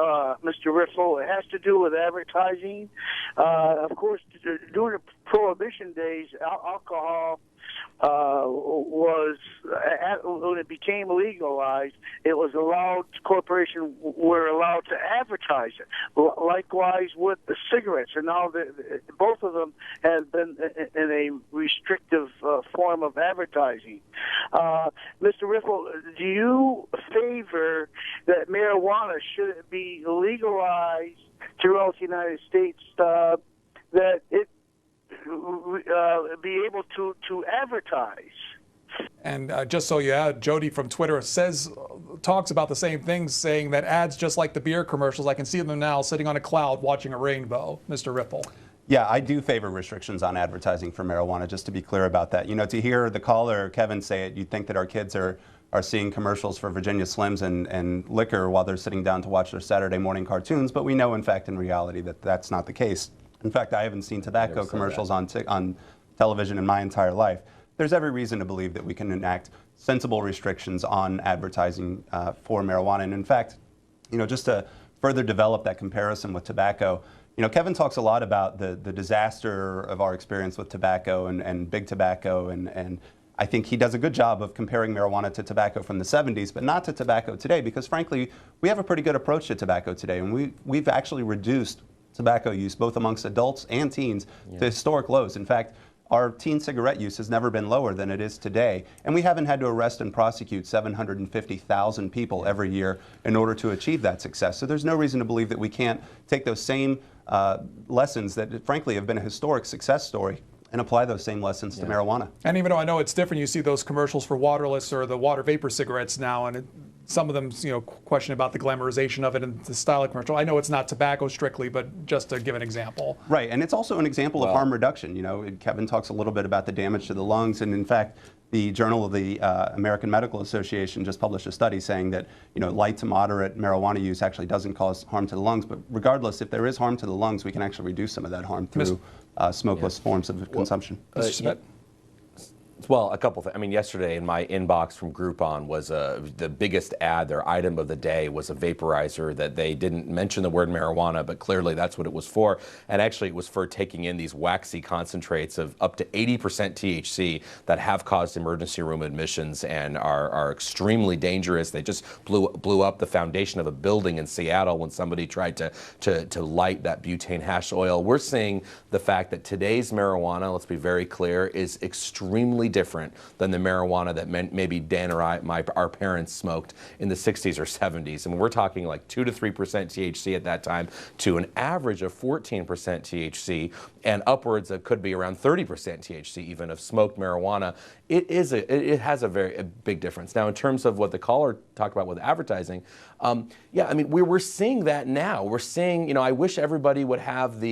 Mr. Riffle. It has to do with advertising. Of course, during the Prohibition days, alcohol was, when it became legalized, it was allowed, corporations were allowed to advertise it. Likewise with the cigarettes, and now both of them have been in a restrictive form of advertising. Mr. Riffle, do you favor that marijuana should be legalized throughout the United States, that it be able to advertise? And just so you add, Jody from Twitter talks about the same things, saying that ads just like the beer commercials, I can see them now sitting on a cloud watching a rainbow. Mr. Riffle. Yeah, I do favor restrictions on advertising for marijuana, just to be clear about that. To hear the caller, Kevin, say it, you'd think that our kids are seeing commercials for Virginia Slims and liquor while they're sitting down to watch their Saturday morning cartoons, but we know, in fact, in reality, that that's not the case. In fact, I haven't seen tobacco commercials on television in my entire life. There's every reason to believe that we can enact sensible restrictions on advertising for marijuana. And in fact, just to further develop that comparison with tobacco, Kevin talks a lot about the disaster of our experience with tobacco and big tobacco, and I think he does a good job of comparing marijuana to tobacco from the 70s, but not to tobacco today, because frankly, we have a pretty good approach to tobacco today, and we've actually reduced tobacco use, both amongst adults and teens, to historic lows. In fact, our teen cigarette use has never been lower than it is today, and we haven't had to arrest and prosecute 750,000 people every year in order to achieve that success. So there's no reason to believe that we can't take those same lessons that, frankly, have been a historic success story and apply those same lessons to marijuana. And even though I know it's different, you see those commercials for waterless or the water vapor cigarettes now, and some of them, question about the glamorization of it and the style of commercial. I know it's not tobacco strictly, but just to give an example. Right, and it's also an example of harm reduction. Kevin talks a little bit about the damage to the lungs, and in fact, the Journal of the American Medical Association just published a study saying that light to moderate marijuana use actually doesn't cause harm to the lungs. But regardless, if there is harm to the lungs, we can actually reduce some of that harm through smokeless forms of consumption. Mr. Sabet? Well, a couple things. I mean, yesterday in my inbox from Groupon was the biggest ad, their item of the day was a vaporizer that they didn't mention the word marijuana, but clearly that's what it was for. And actually it was for taking in these waxy concentrates of up to 80% THC that have caused emergency room admissions and are extremely dangerous. They just blew up the foundation of a building in Seattle when somebody tried to light that butane hash oil. We're seeing the fact that today's marijuana, let's be very clear, is extremely different than the marijuana that maybe Dan or our parents smoked in the 60s or 70s. I mean, we're talking like 2 to 3% THC at that time to an average of 14% THC and upwards of could be around 30% THC even of smoked marijuana. It has a very big difference. Now, in terms of what the caller talked about with advertising, yeah, I mean, we're seeing that now. We're seeing, I wish everybody would have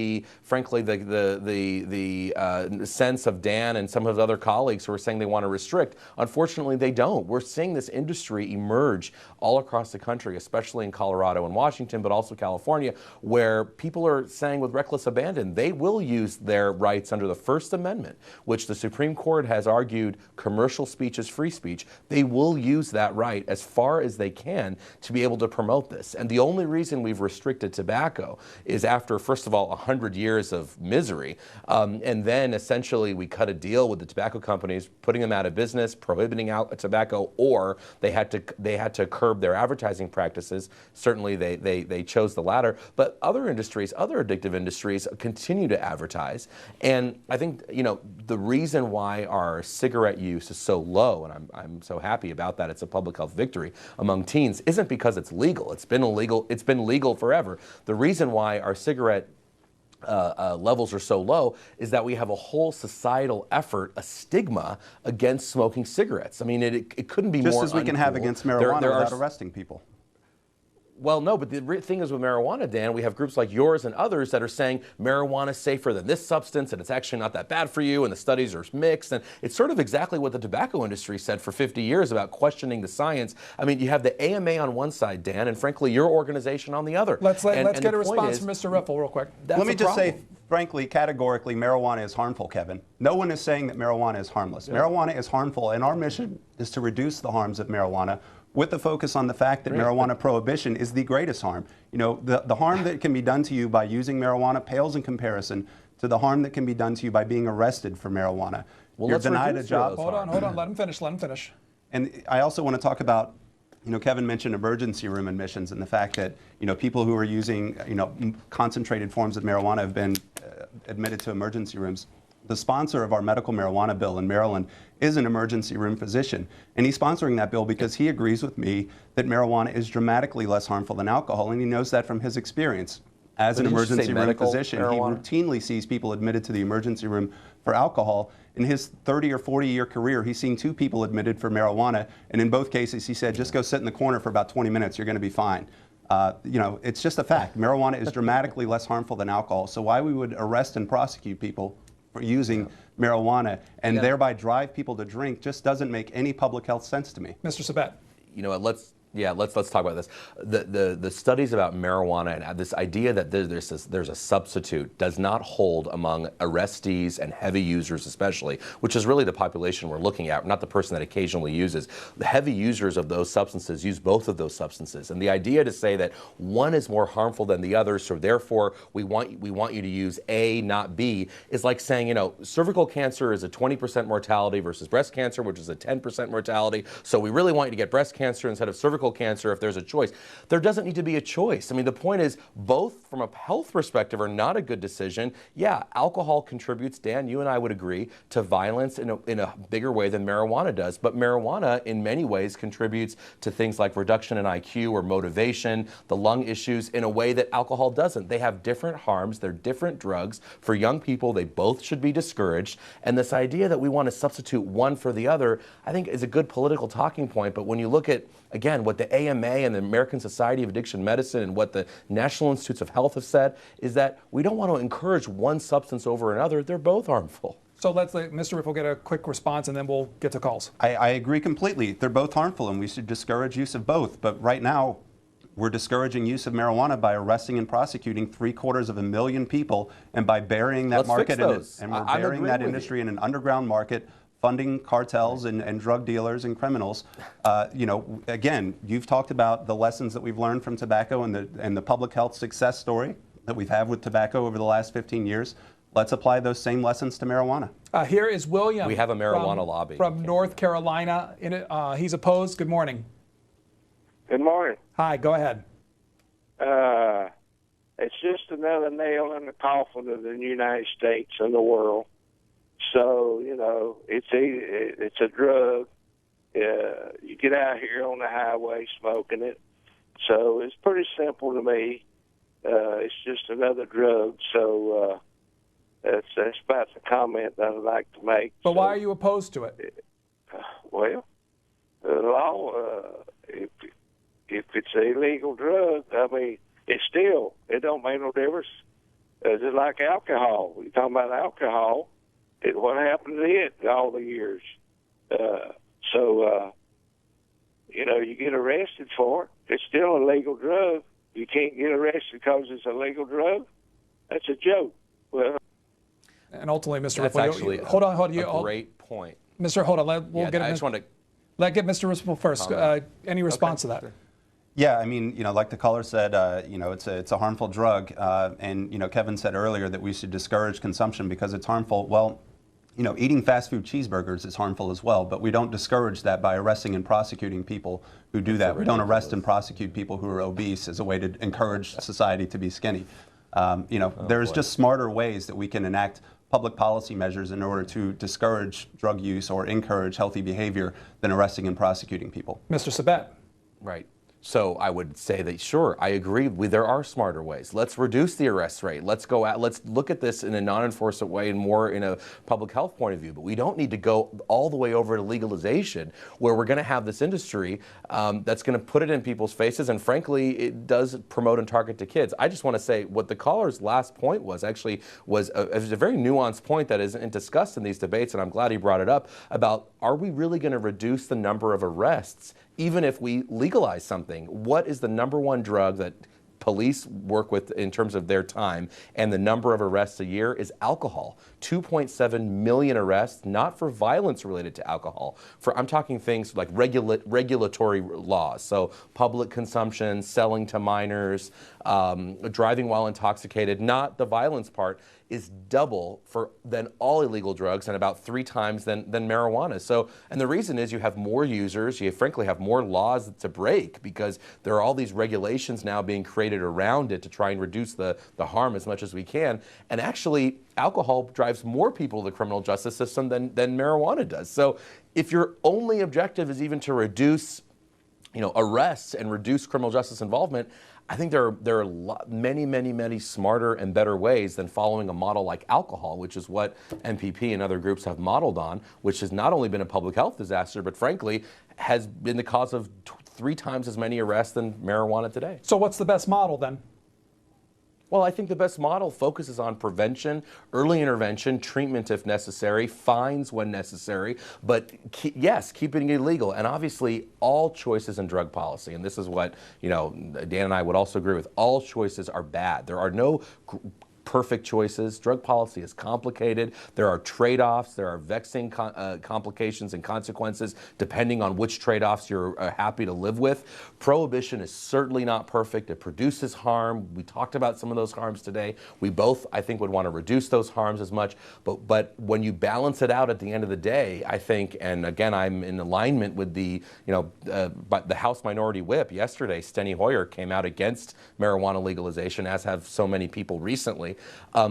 frankly, the sense of Dan and some of his other colleagues who are saying they want to restrict. Unfortunately, they don't. We're seeing this industry emerge all across the country, especially in Colorado and Washington, but also California, where people are saying with reckless abandon, they will use their rights under the First Amendment, which the Supreme Court has argued commercial speech is free speech. They will use that right as far as they can to be able to promote this. And the only reason we've restricted tobacco is after, first of all, 100 years of misery, and then essentially we cut a deal with the tobacco companies, putting them out of business, prohibiting out tobacco, or they had to curb their advertising practices. Certainly they chose the latter. But other industries, other addictive industries, continue to advertise. And I think the reason why our cigarette use is so low, and I'm so happy about that, it's a public health victory among teens, isn't because it's legal. It's been illegal. It's been legal forever. The reason why our cigarette levels are so low is that we have a whole societal effort, a stigma against smoking cigarettes. I mean, it couldn't be just more as we uncool. can have against marijuana without arresting people. Well, no, but the thing is with marijuana, Dan, we have groups like yours and others that are saying marijuana is safer than this substance and it's actually not that bad for you, and the studies are mixed. And it's sort of exactly what the tobacco industry said for 50 years about questioning the science. I mean, you have the AMA on one side, Dan, and frankly, your organization on the other. Let's get a response from Mr. Riffle real quick. Let me just say, frankly, categorically, marijuana is harmful, Kevin. No one is saying that marijuana is harmless. Yeah. Marijuana is harmful, and our mission is to reduce the harms of marijuana, with the focus on the fact that marijuana prohibition is the greatest harm. The harm that can be done to you by using marijuana pales in comparison to the harm that can be done to you by being arrested for marijuana. Well, you're denied a job. Hold on. Let him finish. And I also want to talk about, Kevin mentioned emergency room admissions and the fact that, people who are using, concentrated forms of marijuana have been admitted to emergency rooms. The sponsor of our medical marijuana bill in Maryland is an emergency room physician. And he's sponsoring that bill because he agrees with me that marijuana is dramatically less harmful than alcohol, and he knows that from his experience. As an emergency room physician, marijuana? He routinely sees people admitted to the emergency room for alcohol. In his 30 or 40-year career, he's seen 2 people admitted for marijuana, and in both cases he said, just go sit in the corner for about 20 minutes, you're going to be fine. It's just a fact. Marijuana is dramatically less harmful than alcohol, so why we would arrest and prosecute people for using marijuana and thereby drive people to drink just doesn't make any public health sense to me. Mr. Sabet. Let's talk about this. The studies about marijuana and this idea that there's a substitute does not hold among arrestees and heavy users especially, which is really the population we're looking at, not the person that occasionally uses. The heavy users of those substances use both of those substances. And the idea to say that one is more harmful than the other, so therefore we want you to use A, not B, is like saying, cervical cancer is a 20% mortality versus breast cancer, which is a 10% mortality. So we really want you to get breast cancer instead of cervical cancer if there's a choice. There doesn't need to be a choice. I mean, the point is both from a health perspective are not a good decision. Yeah, alcohol contributes, Dan, you and I would agree, to violence in a bigger way than marijuana does. But marijuana in many ways contributes to things like reduction in IQ or motivation, the lung issues, in a way that alcohol doesn't. They have different harms. They're different drugs. For young people, they both should be discouraged. And this idea that we want to substitute one for the other, I think is a good political talking point. But when you look at, again, what the AMA and the American Society of Addiction Medicine and what the National Institutes of Health have said is that we don't want to encourage one substance over another. They're both harmful. So let's let Mr. Riffle get a quick response and then we'll get to calls. I agree completely. They're both harmful and we should discourage use of both. But right now, we're discouraging use of marijuana by arresting and prosecuting 750,000 people and by burying that market and we're burying that industry in an underground market, funding cartels and drug dealers and criminals. Again, you've talked about the lessons that we've learned from tobacco and the public health success story that we've had with tobacco over the last 15 years. Let's apply those same lessons to marijuana. Here is William. We have a marijuana lobby. From North Carolina. He's opposed. Good morning. Good morning. Hi, go ahead. It's just another nail in the coffin of the United States and the world. So, it's a drug. You get out here on the highway smoking it. So it's pretty simple to me. It's just another drug. So that's about the comment that I'd like to make. But why are you opposed to it? Well, the law, if it's a illegal drug, I mean, it don't make no difference. Just like alcohol. We're talking about alcohol. What happened to it all the years? You get arrested for it. It's still a legal drug. You can't get arrested because it's a legal drug. That's a joke. Well, and ultimately, Mr. That's Riffle, actually hold on. A great point. Mr. Hold on. Let's get Mr. Riffle first. Any response to that? Yeah, I mean, like the caller said, it's a harmful drug, and Kevin said earlier that we should discourage consumption because it's harmful. Well, eating fast food cheeseburgers is harmful as well, but we don't discourage that by arresting and prosecuting people who do that. We don't arrest and prosecute people who are obese as a way to encourage society to be skinny. There's just smarter ways that we can enact public policy measures in order to discourage drug use or encourage healthy behavior than arresting and prosecuting people. Mr. Sabet. Right. So I would say that, sure, I agree. There are smarter ways. Let's reduce the arrest rate. Let's look at this in a non-enforcement way and more in a public health point of view. But we don't need to go all the way over to legalization where we're going to have this industry that's going to put it in people's faces. And frankly, it does promote and target to kids. I just want to say what the caller's last point was a very nuanced point that isn't discussed in these debates. And I'm glad he brought it up about, are we really going to reduce the number of arrests even if we legalize something? What is the number one drug that police work with in terms of their time, and the number of arrests a year is alcohol. 2.7 million arrests, not for violence related to alcohol. I'm talking things like regulatory laws, so public consumption, selling to minors, driving while intoxicated, not the violence part, is double than all illegal drugs and about 3 times than marijuana. So, and the reason is you have more users, you frankly have more laws to break because there are all these regulations now being created around it to try and reduce the harm as much as we can. And actually, alcohol drives more people to the criminal justice system than marijuana does. So if your only objective is even to reduce arrests and reduce criminal justice involvement, I think there are many smarter and better ways than following a model like alcohol, which is what MPP and other groups have modeled on, which has not only been a public health disaster, but frankly has been the cause of 3 times as many arrests than marijuana today. So what's the best model then? Well, I think the best model focuses on prevention, early intervention, treatment if necessary, fines when necessary, but yes, keeping it illegal. And obviously, all choices in drug policy, and this is what, Dan and I would also agree with, all choices are bad. There are no perfect choices. Drug policy is complicated. There are trade-offs. There are vexing complications and consequences depending on which trade-offs you're happy to live with. Prohibition is certainly not perfect. It produces harm. We talked about some of those harms today. We both, I think, would want to reduce those harms as much. But when you balance it out at the end of the day, I think, and again, I'm in alignment with the House Minority Whip yesterday. Steny Hoyer came out against marijuana legalization, as have so many people recently.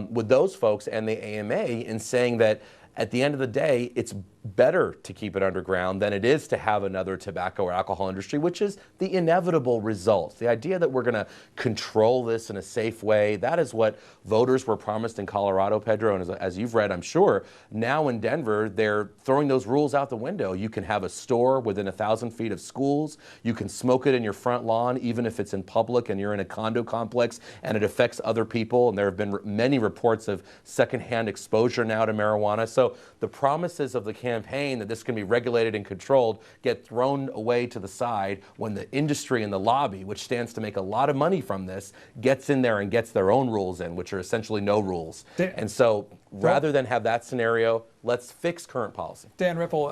With those folks and the AMA in saying that at the end of the day, it's better to keep it underground than it is to have another tobacco or alcohol industry, which is the inevitable result. The idea that we're going to control this in a safe way, that is what voters were promised in Colorado, Pedro, and as you've read, I'm sure, now in Denver, they're throwing those rules out the window. You can have a store within 1,000 feet of schools. You can smoke it in your front lawn, even if it's in public and you're in a condo complex and it affects other people. And there have been many reports of secondhand exposure now to marijuana. So the promises of the campaign that this can be regulated and controlled get thrown away to the side when the industry and the lobby, which stands to make a lot of money from this, gets in there and gets their own rules in, which are essentially no rules. And so rather than have that scenario, let's fix current policy. Dan Riffle,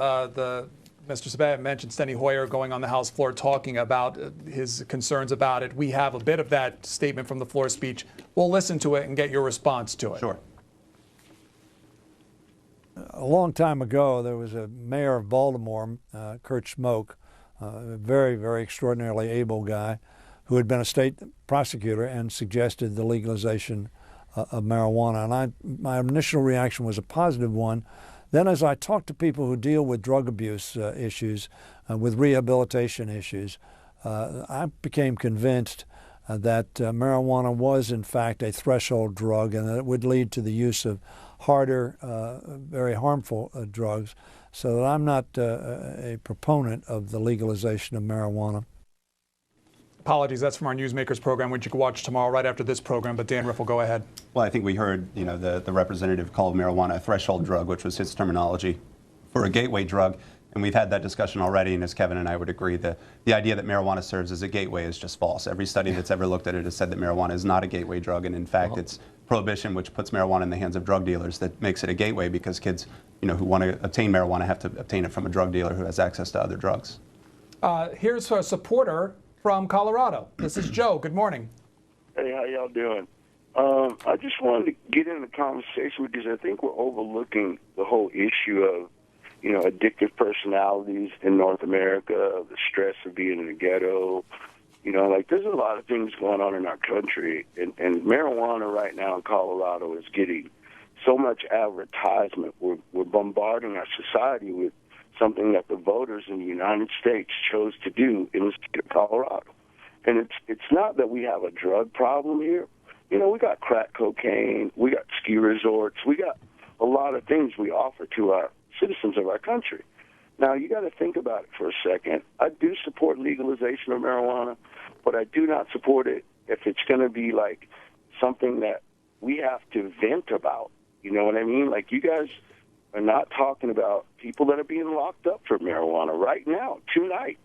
Mr. Sabet mentioned Steny Hoyer going on the House floor talking about his concerns about it. We have a bit of that statement from the floor speech. We'll listen to it and get your response to it. Sure. A long time ago, there was a mayor of Baltimore, Kurt Schmoke, a very, very extraordinarily able guy who had been a state prosecutor and suggested the legalization of marijuana. And my initial reaction was a positive one. Then as I talked to people who deal with drug abuse issues, with rehabilitation issues, I became convinced that marijuana was in fact a threshold drug and that it would lead to the use of harder, very harmful drugs. So that I'm not a proponent of the legalization of marijuana. Apologies, that's from our Newsmakers program, which you can watch tomorrow right after this program. But Dan Riffle, go ahead. Well, I think we heard, the representative call marijuana a threshold drug, which was his terminology for a gateway drug. And we've had that discussion already, and as Kevin and I would agree, the idea that marijuana serves as a gateway is just false. Every study that's ever looked at it has said that marijuana is not a gateway drug, and in fact, it's prohibition, which puts marijuana in the hands of drug dealers, that makes it a gateway, because kids, who want to obtain marijuana have to obtain it from a drug dealer who has access to other drugs. Here's a supporter from Colorado. This is Joe. Good morning. Hey, how y'all doing? I just wanted to get in the conversation because I think we're overlooking the whole issue of addictive personalities in North America, the stress of being in the ghetto. There's a lot of things going on in our country, and marijuana right now in Colorado is getting so much advertisement. We're bombarding our society with something that the voters in the United States chose to do in the state of Colorado. And it's not that we have a drug problem here. We got crack cocaine, we got ski resorts, we got a lot of things we offer to our citizens of our country. Now, you got to think about it for a second. I do support legalization of marijuana, but I do not support it if it's going to be like something that we have to vent about. You know what I mean? Like, you guys are not talking about people that are being locked up for marijuana right now, tonight.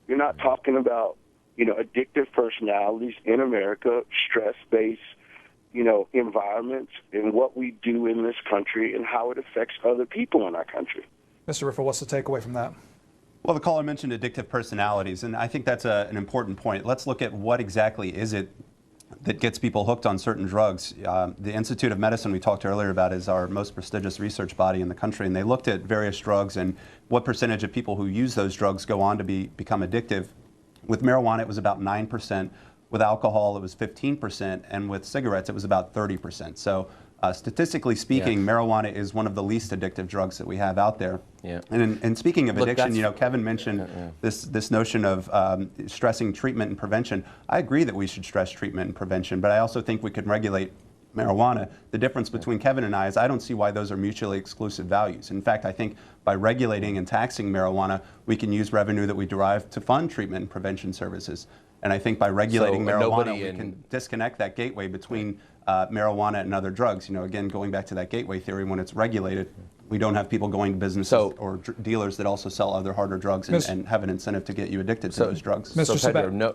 You're not talking about, addictive personalities in America, stress-based, environments, and what we do in this country and how it affects other people in our country. Mr. Riffle, what's the takeaway from that? Well, the caller mentioned addictive personalities, and I think that's an important point. Let's look at what exactly is it that gets people hooked on certain drugs. The Institute of Medicine we talked earlier about is our most prestigious research body in the country, and they looked at various drugs and what percentage of people who use those drugs go on to become addictive. With marijuana, it was about 9%. With alcohol, it was 15%, and with cigarettes, it was about 30%. So statistically speaking, marijuana is one of the least addictive drugs that we have out there. Yeah. And speaking of addiction, Kevin mentioned this notion of stressing treatment and prevention. I agree that we should stress treatment and prevention, but I also think we can regulate marijuana. The difference between Kevin and I is I don't see why those are mutually exclusive values. In fact, I think by regulating and taxing marijuana, we can use revenue that we derive to fund treatment and prevention services. And I think by regulating marijuana, we can disconnect that gateway between marijuana and other drugs. Again, going back to that gateway theory, when it's regulated, we don't have people going to businesses or dealers that also sell other harder drugs and have an incentive to get you addicted to those drugs. Mr. Sabet.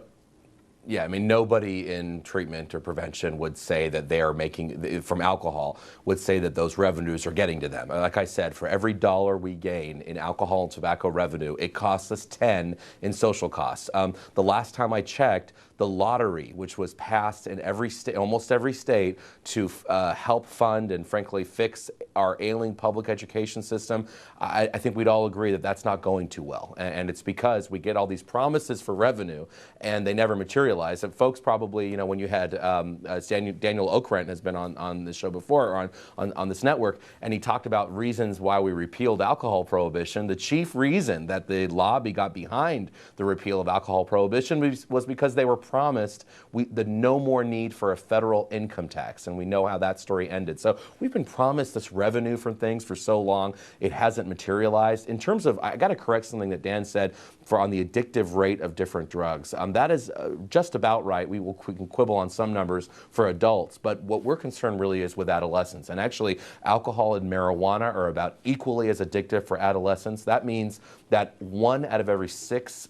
Yeah, I mean, nobody in treatment or prevention would say that they are making, from alcohol, would say that those revenues are getting to them. Like I said, for every dollar we gain in alcohol and tobacco revenue, it costs us 10 in social costs. The last time I checked, the lottery, which was passed in every state, almost every state, to help fund and frankly fix our ailing public education system, I think we'd all agree that that's not going too well. And it's because we get all these promises for revenue and they never materialize. And folks probably, when you had Daniel Okrent has been on this show before, or on this network, and he talked about reasons why we repealed alcohol prohibition. The chief reason that the lobby got behind the repeal of alcohol prohibition was because they were promised the no more need for a federal income tax, and we know how that story ended. So we've been promised this revenue from things for so long, it hasn't materialized. In terms of, I got to correct something that Dan said on the addictive rate of different drugs. That is just about right. We can quibble on some numbers for adults, but what we're concerned really is with adolescents. And actually, alcohol and marijuana are about equally as addictive for adolescents. That means that 1 out of every 6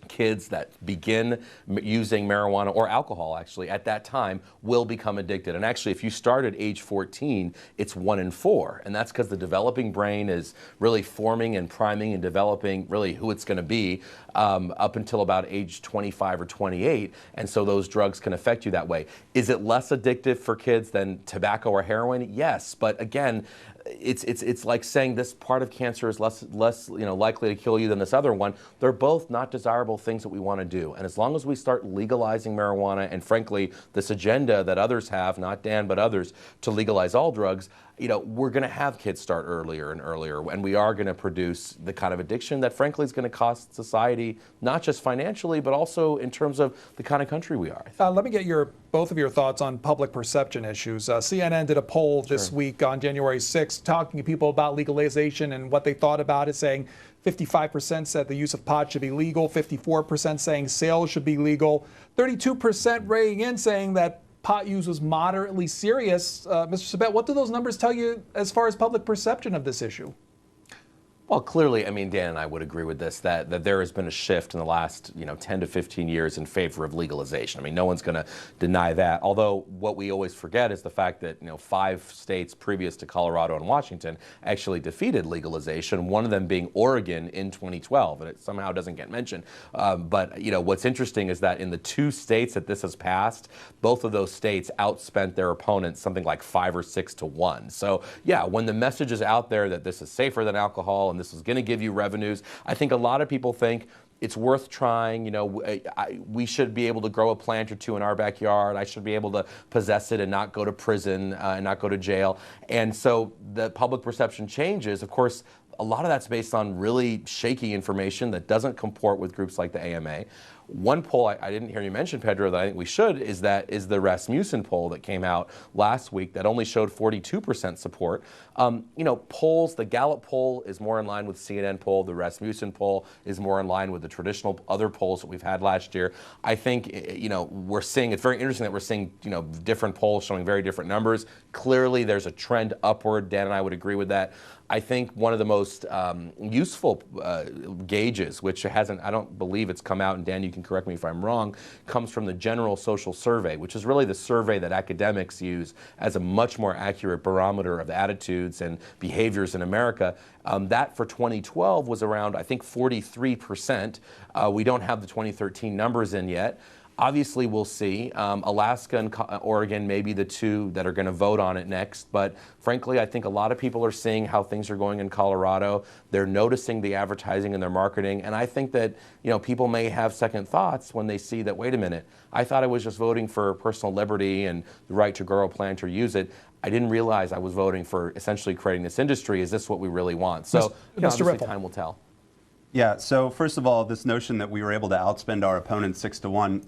kids that begin using marijuana or alcohol actually at that time will become addicted. And actually, if you start at age 14, it's 1 in 4. And that's because the developing brain is really forming and priming and developing really who it's going to be up until about age 25 or 28. And so those drugs can affect you that way. Is it less addictive for kids than tobacco or heroin? Yes. But again, it's like saying this part of cancer is less likely to kill you than this other one. They're both not desirable things that we want to do. And as long as we start legalizing marijuana, and frankly, this agenda that others have, not Dan, but others, to legalize all drugs, we're going to have kids start earlier and earlier, and we are going to produce the kind of addiction that frankly is going to cost society, not just financially, but also in terms of the kind of country we are. Let me get both of your thoughts on public perception issues. CNN did a poll this week on January 6th talking to people about legalization and what they thought about it, saying 55% said the use of pot should be legal, 54% saying sales should be legal, 32% weighing in saying that pot use was moderately serious. Mr. Sabet, what do those numbers tell you as far as public perception of this issue? Well, clearly, I mean, Dan and I would agree with this, that there has been a shift in the last, 10 to 15 years in favor of legalization. I mean, no one's going to deny that. Although what we always forget is the fact that, 5 states previous to Colorado and Washington actually defeated legalization, one of them being Oregon in 2012, and it somehow doesn't get mentioned. But, what's interesting is that in the 2 states that this has passed, both of those states outspent their opponents something like 5 or 6 to 1. So, yeah, when the message is out there that this is safer than alcohol and this is going to give you revenues, I think a lot of people think it's worth trying. We should be able to grow a plant or 2 in our backyard. I should be able to possess it and not go to prison and not go to jail. And so the public perception changes. Of course, a lot of that's based on really shaky information that doesn't comport with groups like the AMA. One poll I didn't hear you mention, Pedro, that I think we should, is the Rasmussen poll that came out last week that only showed 42% support. Polls, the Gallup poll is more in line with the CNN poll. The Rasmussen poll is more in line with the traditional other polls that we've had last year. I think, we're seeing, it's very interesting that we're seeing, different polls showing very different numbers. Clearly, there's a trend upward. Dan and I would agree with that. I think one of the most useful gauges, which I don't believe it's come out, and Dan, you can correct me if I'm wrong, comes from the General Social Survey, which is really the survey that academics use as a much more accurate barometer of attitudes and behaviors in America. That for 2012 was around, I think, 43%. We don't have the 2013 numbers in yet. Obviously, we'll see. Alaska and Oregon may be the 2 that are going to vote on it next. But frankly, I think a lot of people are seeing how things are going in Colorado. They're noticing the advertising and their marketing. And I think that, people may have second thoughts when they see that, wait a minute, I thought I was just voting for personal liberty and the right to grow a plant or use it. I didn't realize I was voting for essentially creating this industry. Is this what we really want? So, obviously, Riffle. time will tell. Yeah, so first of all, this notion that we were able to outspend our opponents 6 to 1,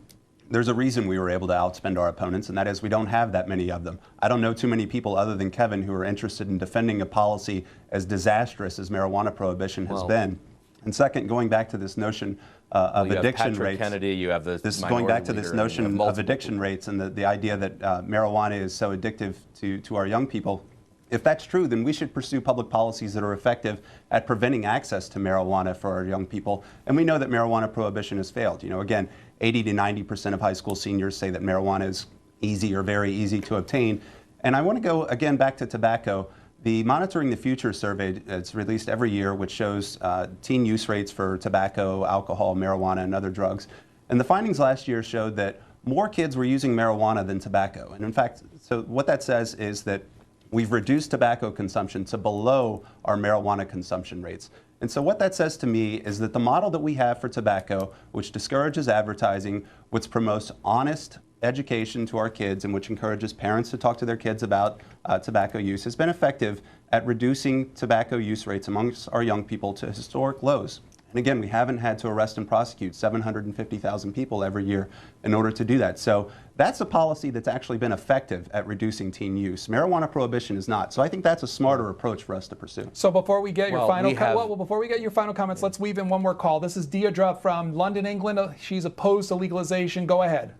there's a reason we were able to outspend our opponents, and that is we don't have that many of them. I don't know too many people other than Kevin who are interested in defending a policy as disastrous as marijuana prohibition has been. And second, going back to this notion of addiction rates. Kennedy, you have this going back to this notion of addiction rates and the idea that marijuana is so addictive to our young people. If that's true, then we should pursue public policies that are effective at preventing access to marijuana for our young people. And we know that marijuana prohibition has failed. Again, 80 to 90% of high school seniors say that marijuana is easy or very easy to obtain. And I want to go again back to tobacco. The Monitoring the Future survey, it's released every year, which shows teen use rates for tobacco, alcohol, marijuana, and other drugs. And the findings last year showed that more kids were using marijuana than tobacco. And in fact, so what that says is that we've reduced tobacco consumption to below our marijuana consumption rates. And so what that says to me is that the model that we have for tobacco, which discourages advertising, which promotes honest education to our kids, and which encourages parents to talk to their kids about tobacco use, has been effective at reducing tobacco use rates amongst our young people to historic lows. And again, we haven't had to arrest and prosecute 750,000 people every year in order to do that. So that's a policy that's actually been effective at reducing teen use. Marijuana prohibition is not. So I think that's a smarter approach for us to pursue. So before we get your before we get your final comments, let's weave in one more call. This is Deirdre from London, England. She's opposed to legalization. Go ahead.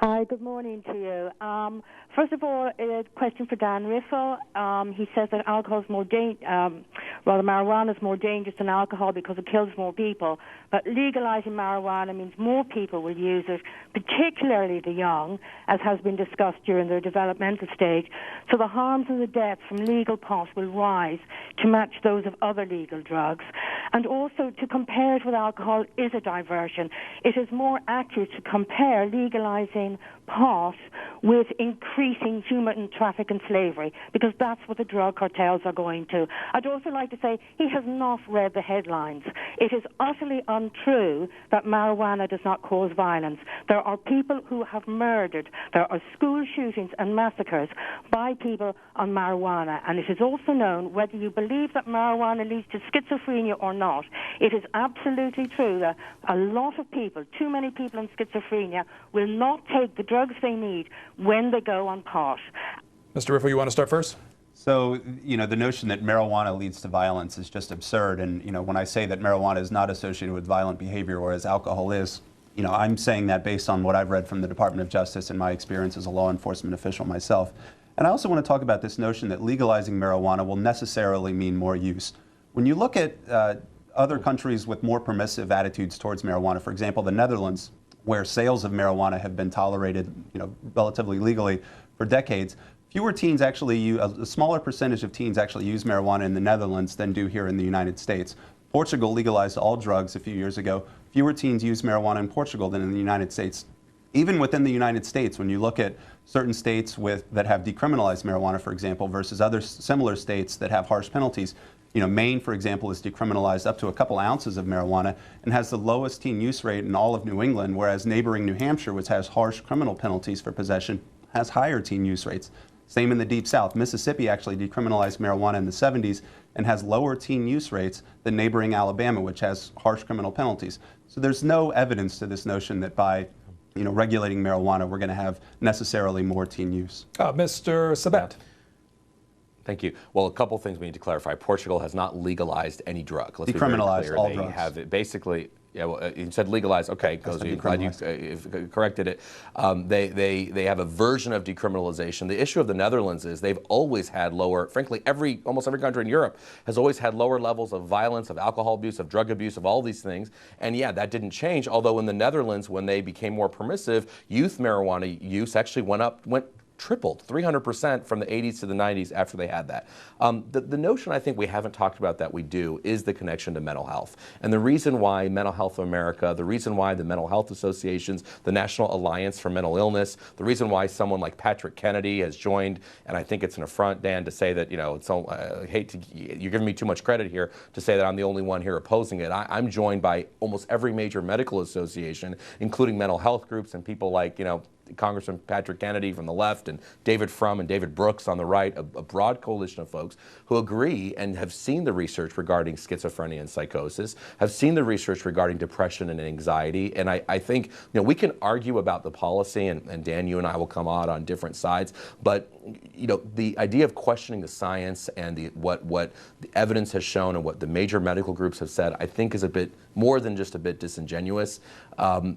Hi, good morning to you. First of all, a question for Dan Riffle. He says that alcohol is more marijuana is more dangerous than alcohol because it kills more people. But legalizing marijuana means more people will use it, particularly the young, as has been discussed during their developmental stage. So the harms and the deaths from legal pot will rise to match those of other legal drugs. And also to compare it with alcohol is a diversion. It is more accurate to compare legalizing pot with increasing human traffic and slavery, because that's what the drug cartels are going to. I'd also like to say he has not read the headlines. It is utterly untrue that marijuana does not cause violence. There are people who have murdered. There are school shootings and massacres by people on marijuana. And it is also known, whether you believe that marijuana leads to schizophrenia or not, it is absolutely true that a lot of people, too many people in schizophrenia, will not take the drugs they need when they go on pot. Mr. Riffle, you want to start first? So, you know, the notion that marijuana leads to violence is just absurd. And, you know, when I say that marijuana is not associated with violent behavior, whereas alcohol is, you know, I'm saying that based on what I've read from the Department of Justice and my experience as a law enforcement official myself. And I also want to talk about this notion that legalizing marijuana will necessarily mean more use. When you look at other countries with more permissive attitudes towards marijuana, for example, the Netherlands, where sales of marijuana have been tolerated, you know, relatively legally for decades, fewer teens actually use, a smaller percentage of teens actually use marijuana in the Netherlands than do here in the United States. Portugal legalized all drugs a few years ago. Fewer teens use marijuana in Portugal than in the United States. Even within the United States, when you look at certain states that have decriminalized marijuana, for example, versus other similar states that have harsh penalties, you know, Maine, for example, is decriminalized up to a couple ounces of marijuana and has the lowest teen use rate in all of New England, whereas neighboring New Hampshire, which has harsh criminal penalties for possession, has higher teen use rates. Same in the Deep South. Mississippi actually decriminalized marijuana in the 70s and has lower teen use rates than neighboring Alabama, which has harsh criminal penalties. So there's no evidence to this notion that by, you know, regulating marijuana, we're going to have necessarily more teen use. Mr. Sabet. Thank you. Well, a couple things we need to clarify. Portugal has not legalized any drug. Let's decriminalized be very clear. all they drugs. have it basically. Yeah, well, you said legalized. Okay, glad you corrected it. They have a version of decriminalization. The issue of the Netherlands is they've always had lower. Frankly, almost every country in Europe has always had lower levels of violence, of alcohol abuse, of drug abuse, of all these things. And yeah, that didn't change. Although in the Netherlands, when they became more permissive, youth marijuana use actually tripled 300% from the 80s to the 90s after they had that. The notion I think we haven't talked about that we do is the connection to mental health. And the reason why Mental Health of America, the reason why the mental health associations, the National Alliance for Mental Illness, the reason why someone like Patrick Kennedy has joined, and I think it's an affront, Dan, to say that, you know, you're giving me too much credit here to say that I'm the only one here opposing it. I'm joined by almost every major medical association, including mental health groups and people like, you know, Congressman Patrick Kennedy from the left and David Frum and David Brooks on the right, a broad coalition of folks who agree and have seen the research regarding schizophrenia and psychosis, have seen the research regarding depression and anxiety. And I think, you know, we can argue about the policy, and Dan, you and I will come out on different sides, but, you know, the idea of questioning the science and what the evidence has shown and what the major medical groups have said, I think is a bit more than just a bit disingenuous.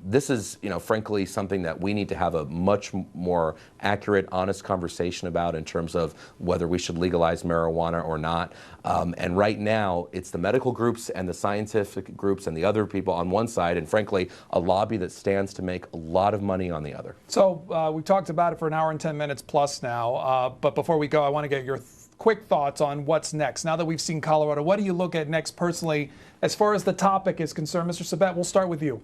This is, you know, frankly, something that we need to have a much more accurate, honest conversation about in terms of whether we should legalize marijuana or not. And right now, it's the medical groups and the scientific groups and the other people on one side, and frankly, a lobby that stands to make a lot of money on the other. So we've talked about it for an hour and 10 minutes plus now, but before we go, I want to get your quick thoughts on what's next. Now that we've seen Colorado, what do you look at next personally as far as the topic is concerned? Mr. Sabet, we'll start with you.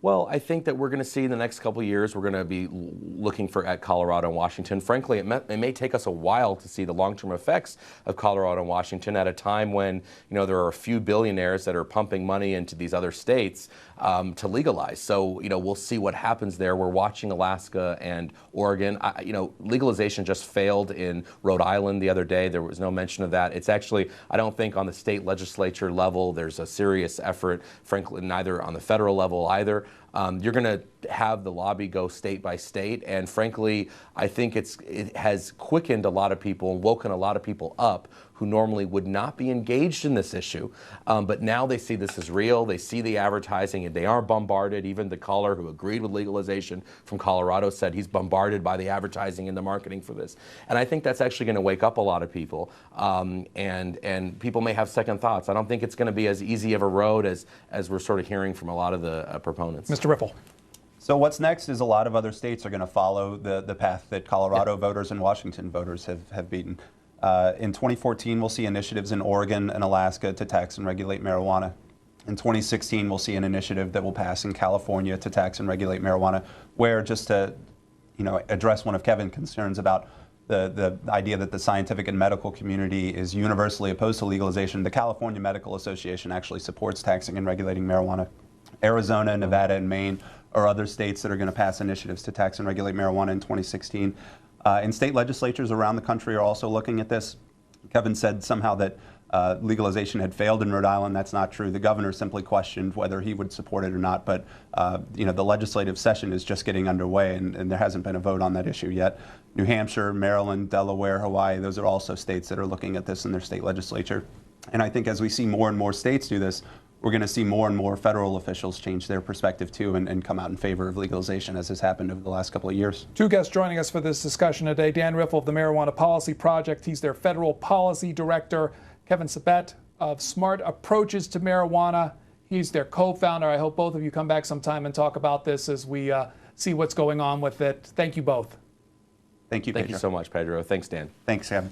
Well, I think that we're going to see in the next couple of years, we're going to be looking at Colorado and Washington. Frankly, it may take us a while to see the long-term effects of Colorado and Washington at a time when, you know, there are a few billionaires that are pumping money into these other states to legalize. So, you know, we'll see what happens there. We're watching Alaska and Oregon. You know, legalization just failed in Rhode Island the other day. There was no mention of that. It's actually, I don't think on the state legislature level there's a serious effort, frankly, neither on the federal level either. You're going to have the lobby go state by state, and frankly, I think it has quickened a lot of people and woken a lot of people up who normally would not be engaged in this issue. But now they see this as real. They see the advertising, and they are bombarded. Even the caller who agreed with legalization from Colorado said he's bombarded by the advertising and the marketing for this. And I think that's actually going to wake up a lot of people, and people may have second thoughts. I don't think it's going to be as easy of a road as we're sort of hearing from a lot of the proponents. Mr. Riffle. So what's next is a lot of other states are going to follow the path that Colorado voters and Washington voters have beaten. In 2014, we'll see initiatives in Oregon and Alaska to tax and regulate marijuana. In 2016, we'll see an initiative that will pass in California to tax and regulate marijuana, where, just to address one of Kevin's concerns about the idea that the scientific and medical community is universally opposed to legalization, the California Medical Association actually supports taxing and regulating marijuana. Arizona, Nevada, and Maine are other states that are going to pass initiatives to tax and regulate marijuana in 2016. And state legislatures around the country are also looking at this. Kevin said somehow that legalization had failed in Rhode Island. That's not true. The governor simply questioned whether he would support it or not, but the legislative session is just getting underway, and there hasn't been a vote on that issue yet. New Hampshire, Maryland, Delaware, Hawaii, those are also states that are looking at this in their state legislature. And I think as we see more and more states do this, we're going to see more and more federal officials change their perspective too and come out in favor of legalization, as has happened over the last couple of years. Two guests joining us for this discussion today. Dan Riffle of the Marijuana Policy Project. He's their federal policy director. Kevin Sabet of Smart Approaches to Marijuana. He's their co-founder. I hope both of you come back sometime and talk about this as we see what's going on with it. Thank you both. Thank you, Pedro. Thank you so much, Pedro. Thanks, Dan. Thanks, Kevin.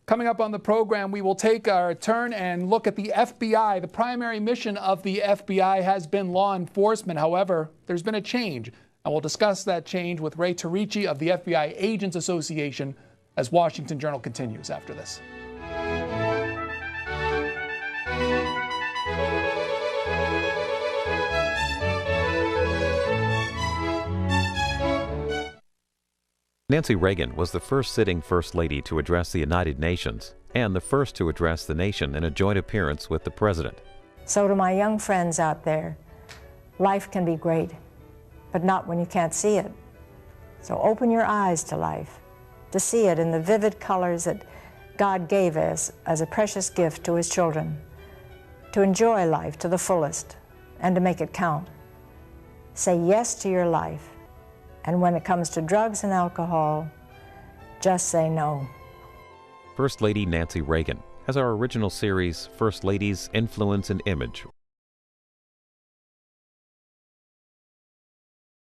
Coming up on the program, we will take our turn and look at the FBI. The primary mission of the FBI has been law enforcement. However, there's been a change, and we'll discuss that change with Ray Tarici of the FBI Agents Association as Washington Journal continues after this. Nancy Reagan was the first sitting First Lady to address the United Nations and the first to address the nation in a joint appearance with the President. So to my young friends out there, life can be great, but not when you can't see it. So open your eyes to life, to see it in the vivid colors that God gave us as a precious gift to His children, to enjoy life to the fullest and to make it count. Say yes to your life. And when it comes to drugs and alcohol, just say no. First Lady Nancy Reagan has our original series, First Ladies, Influence and Image,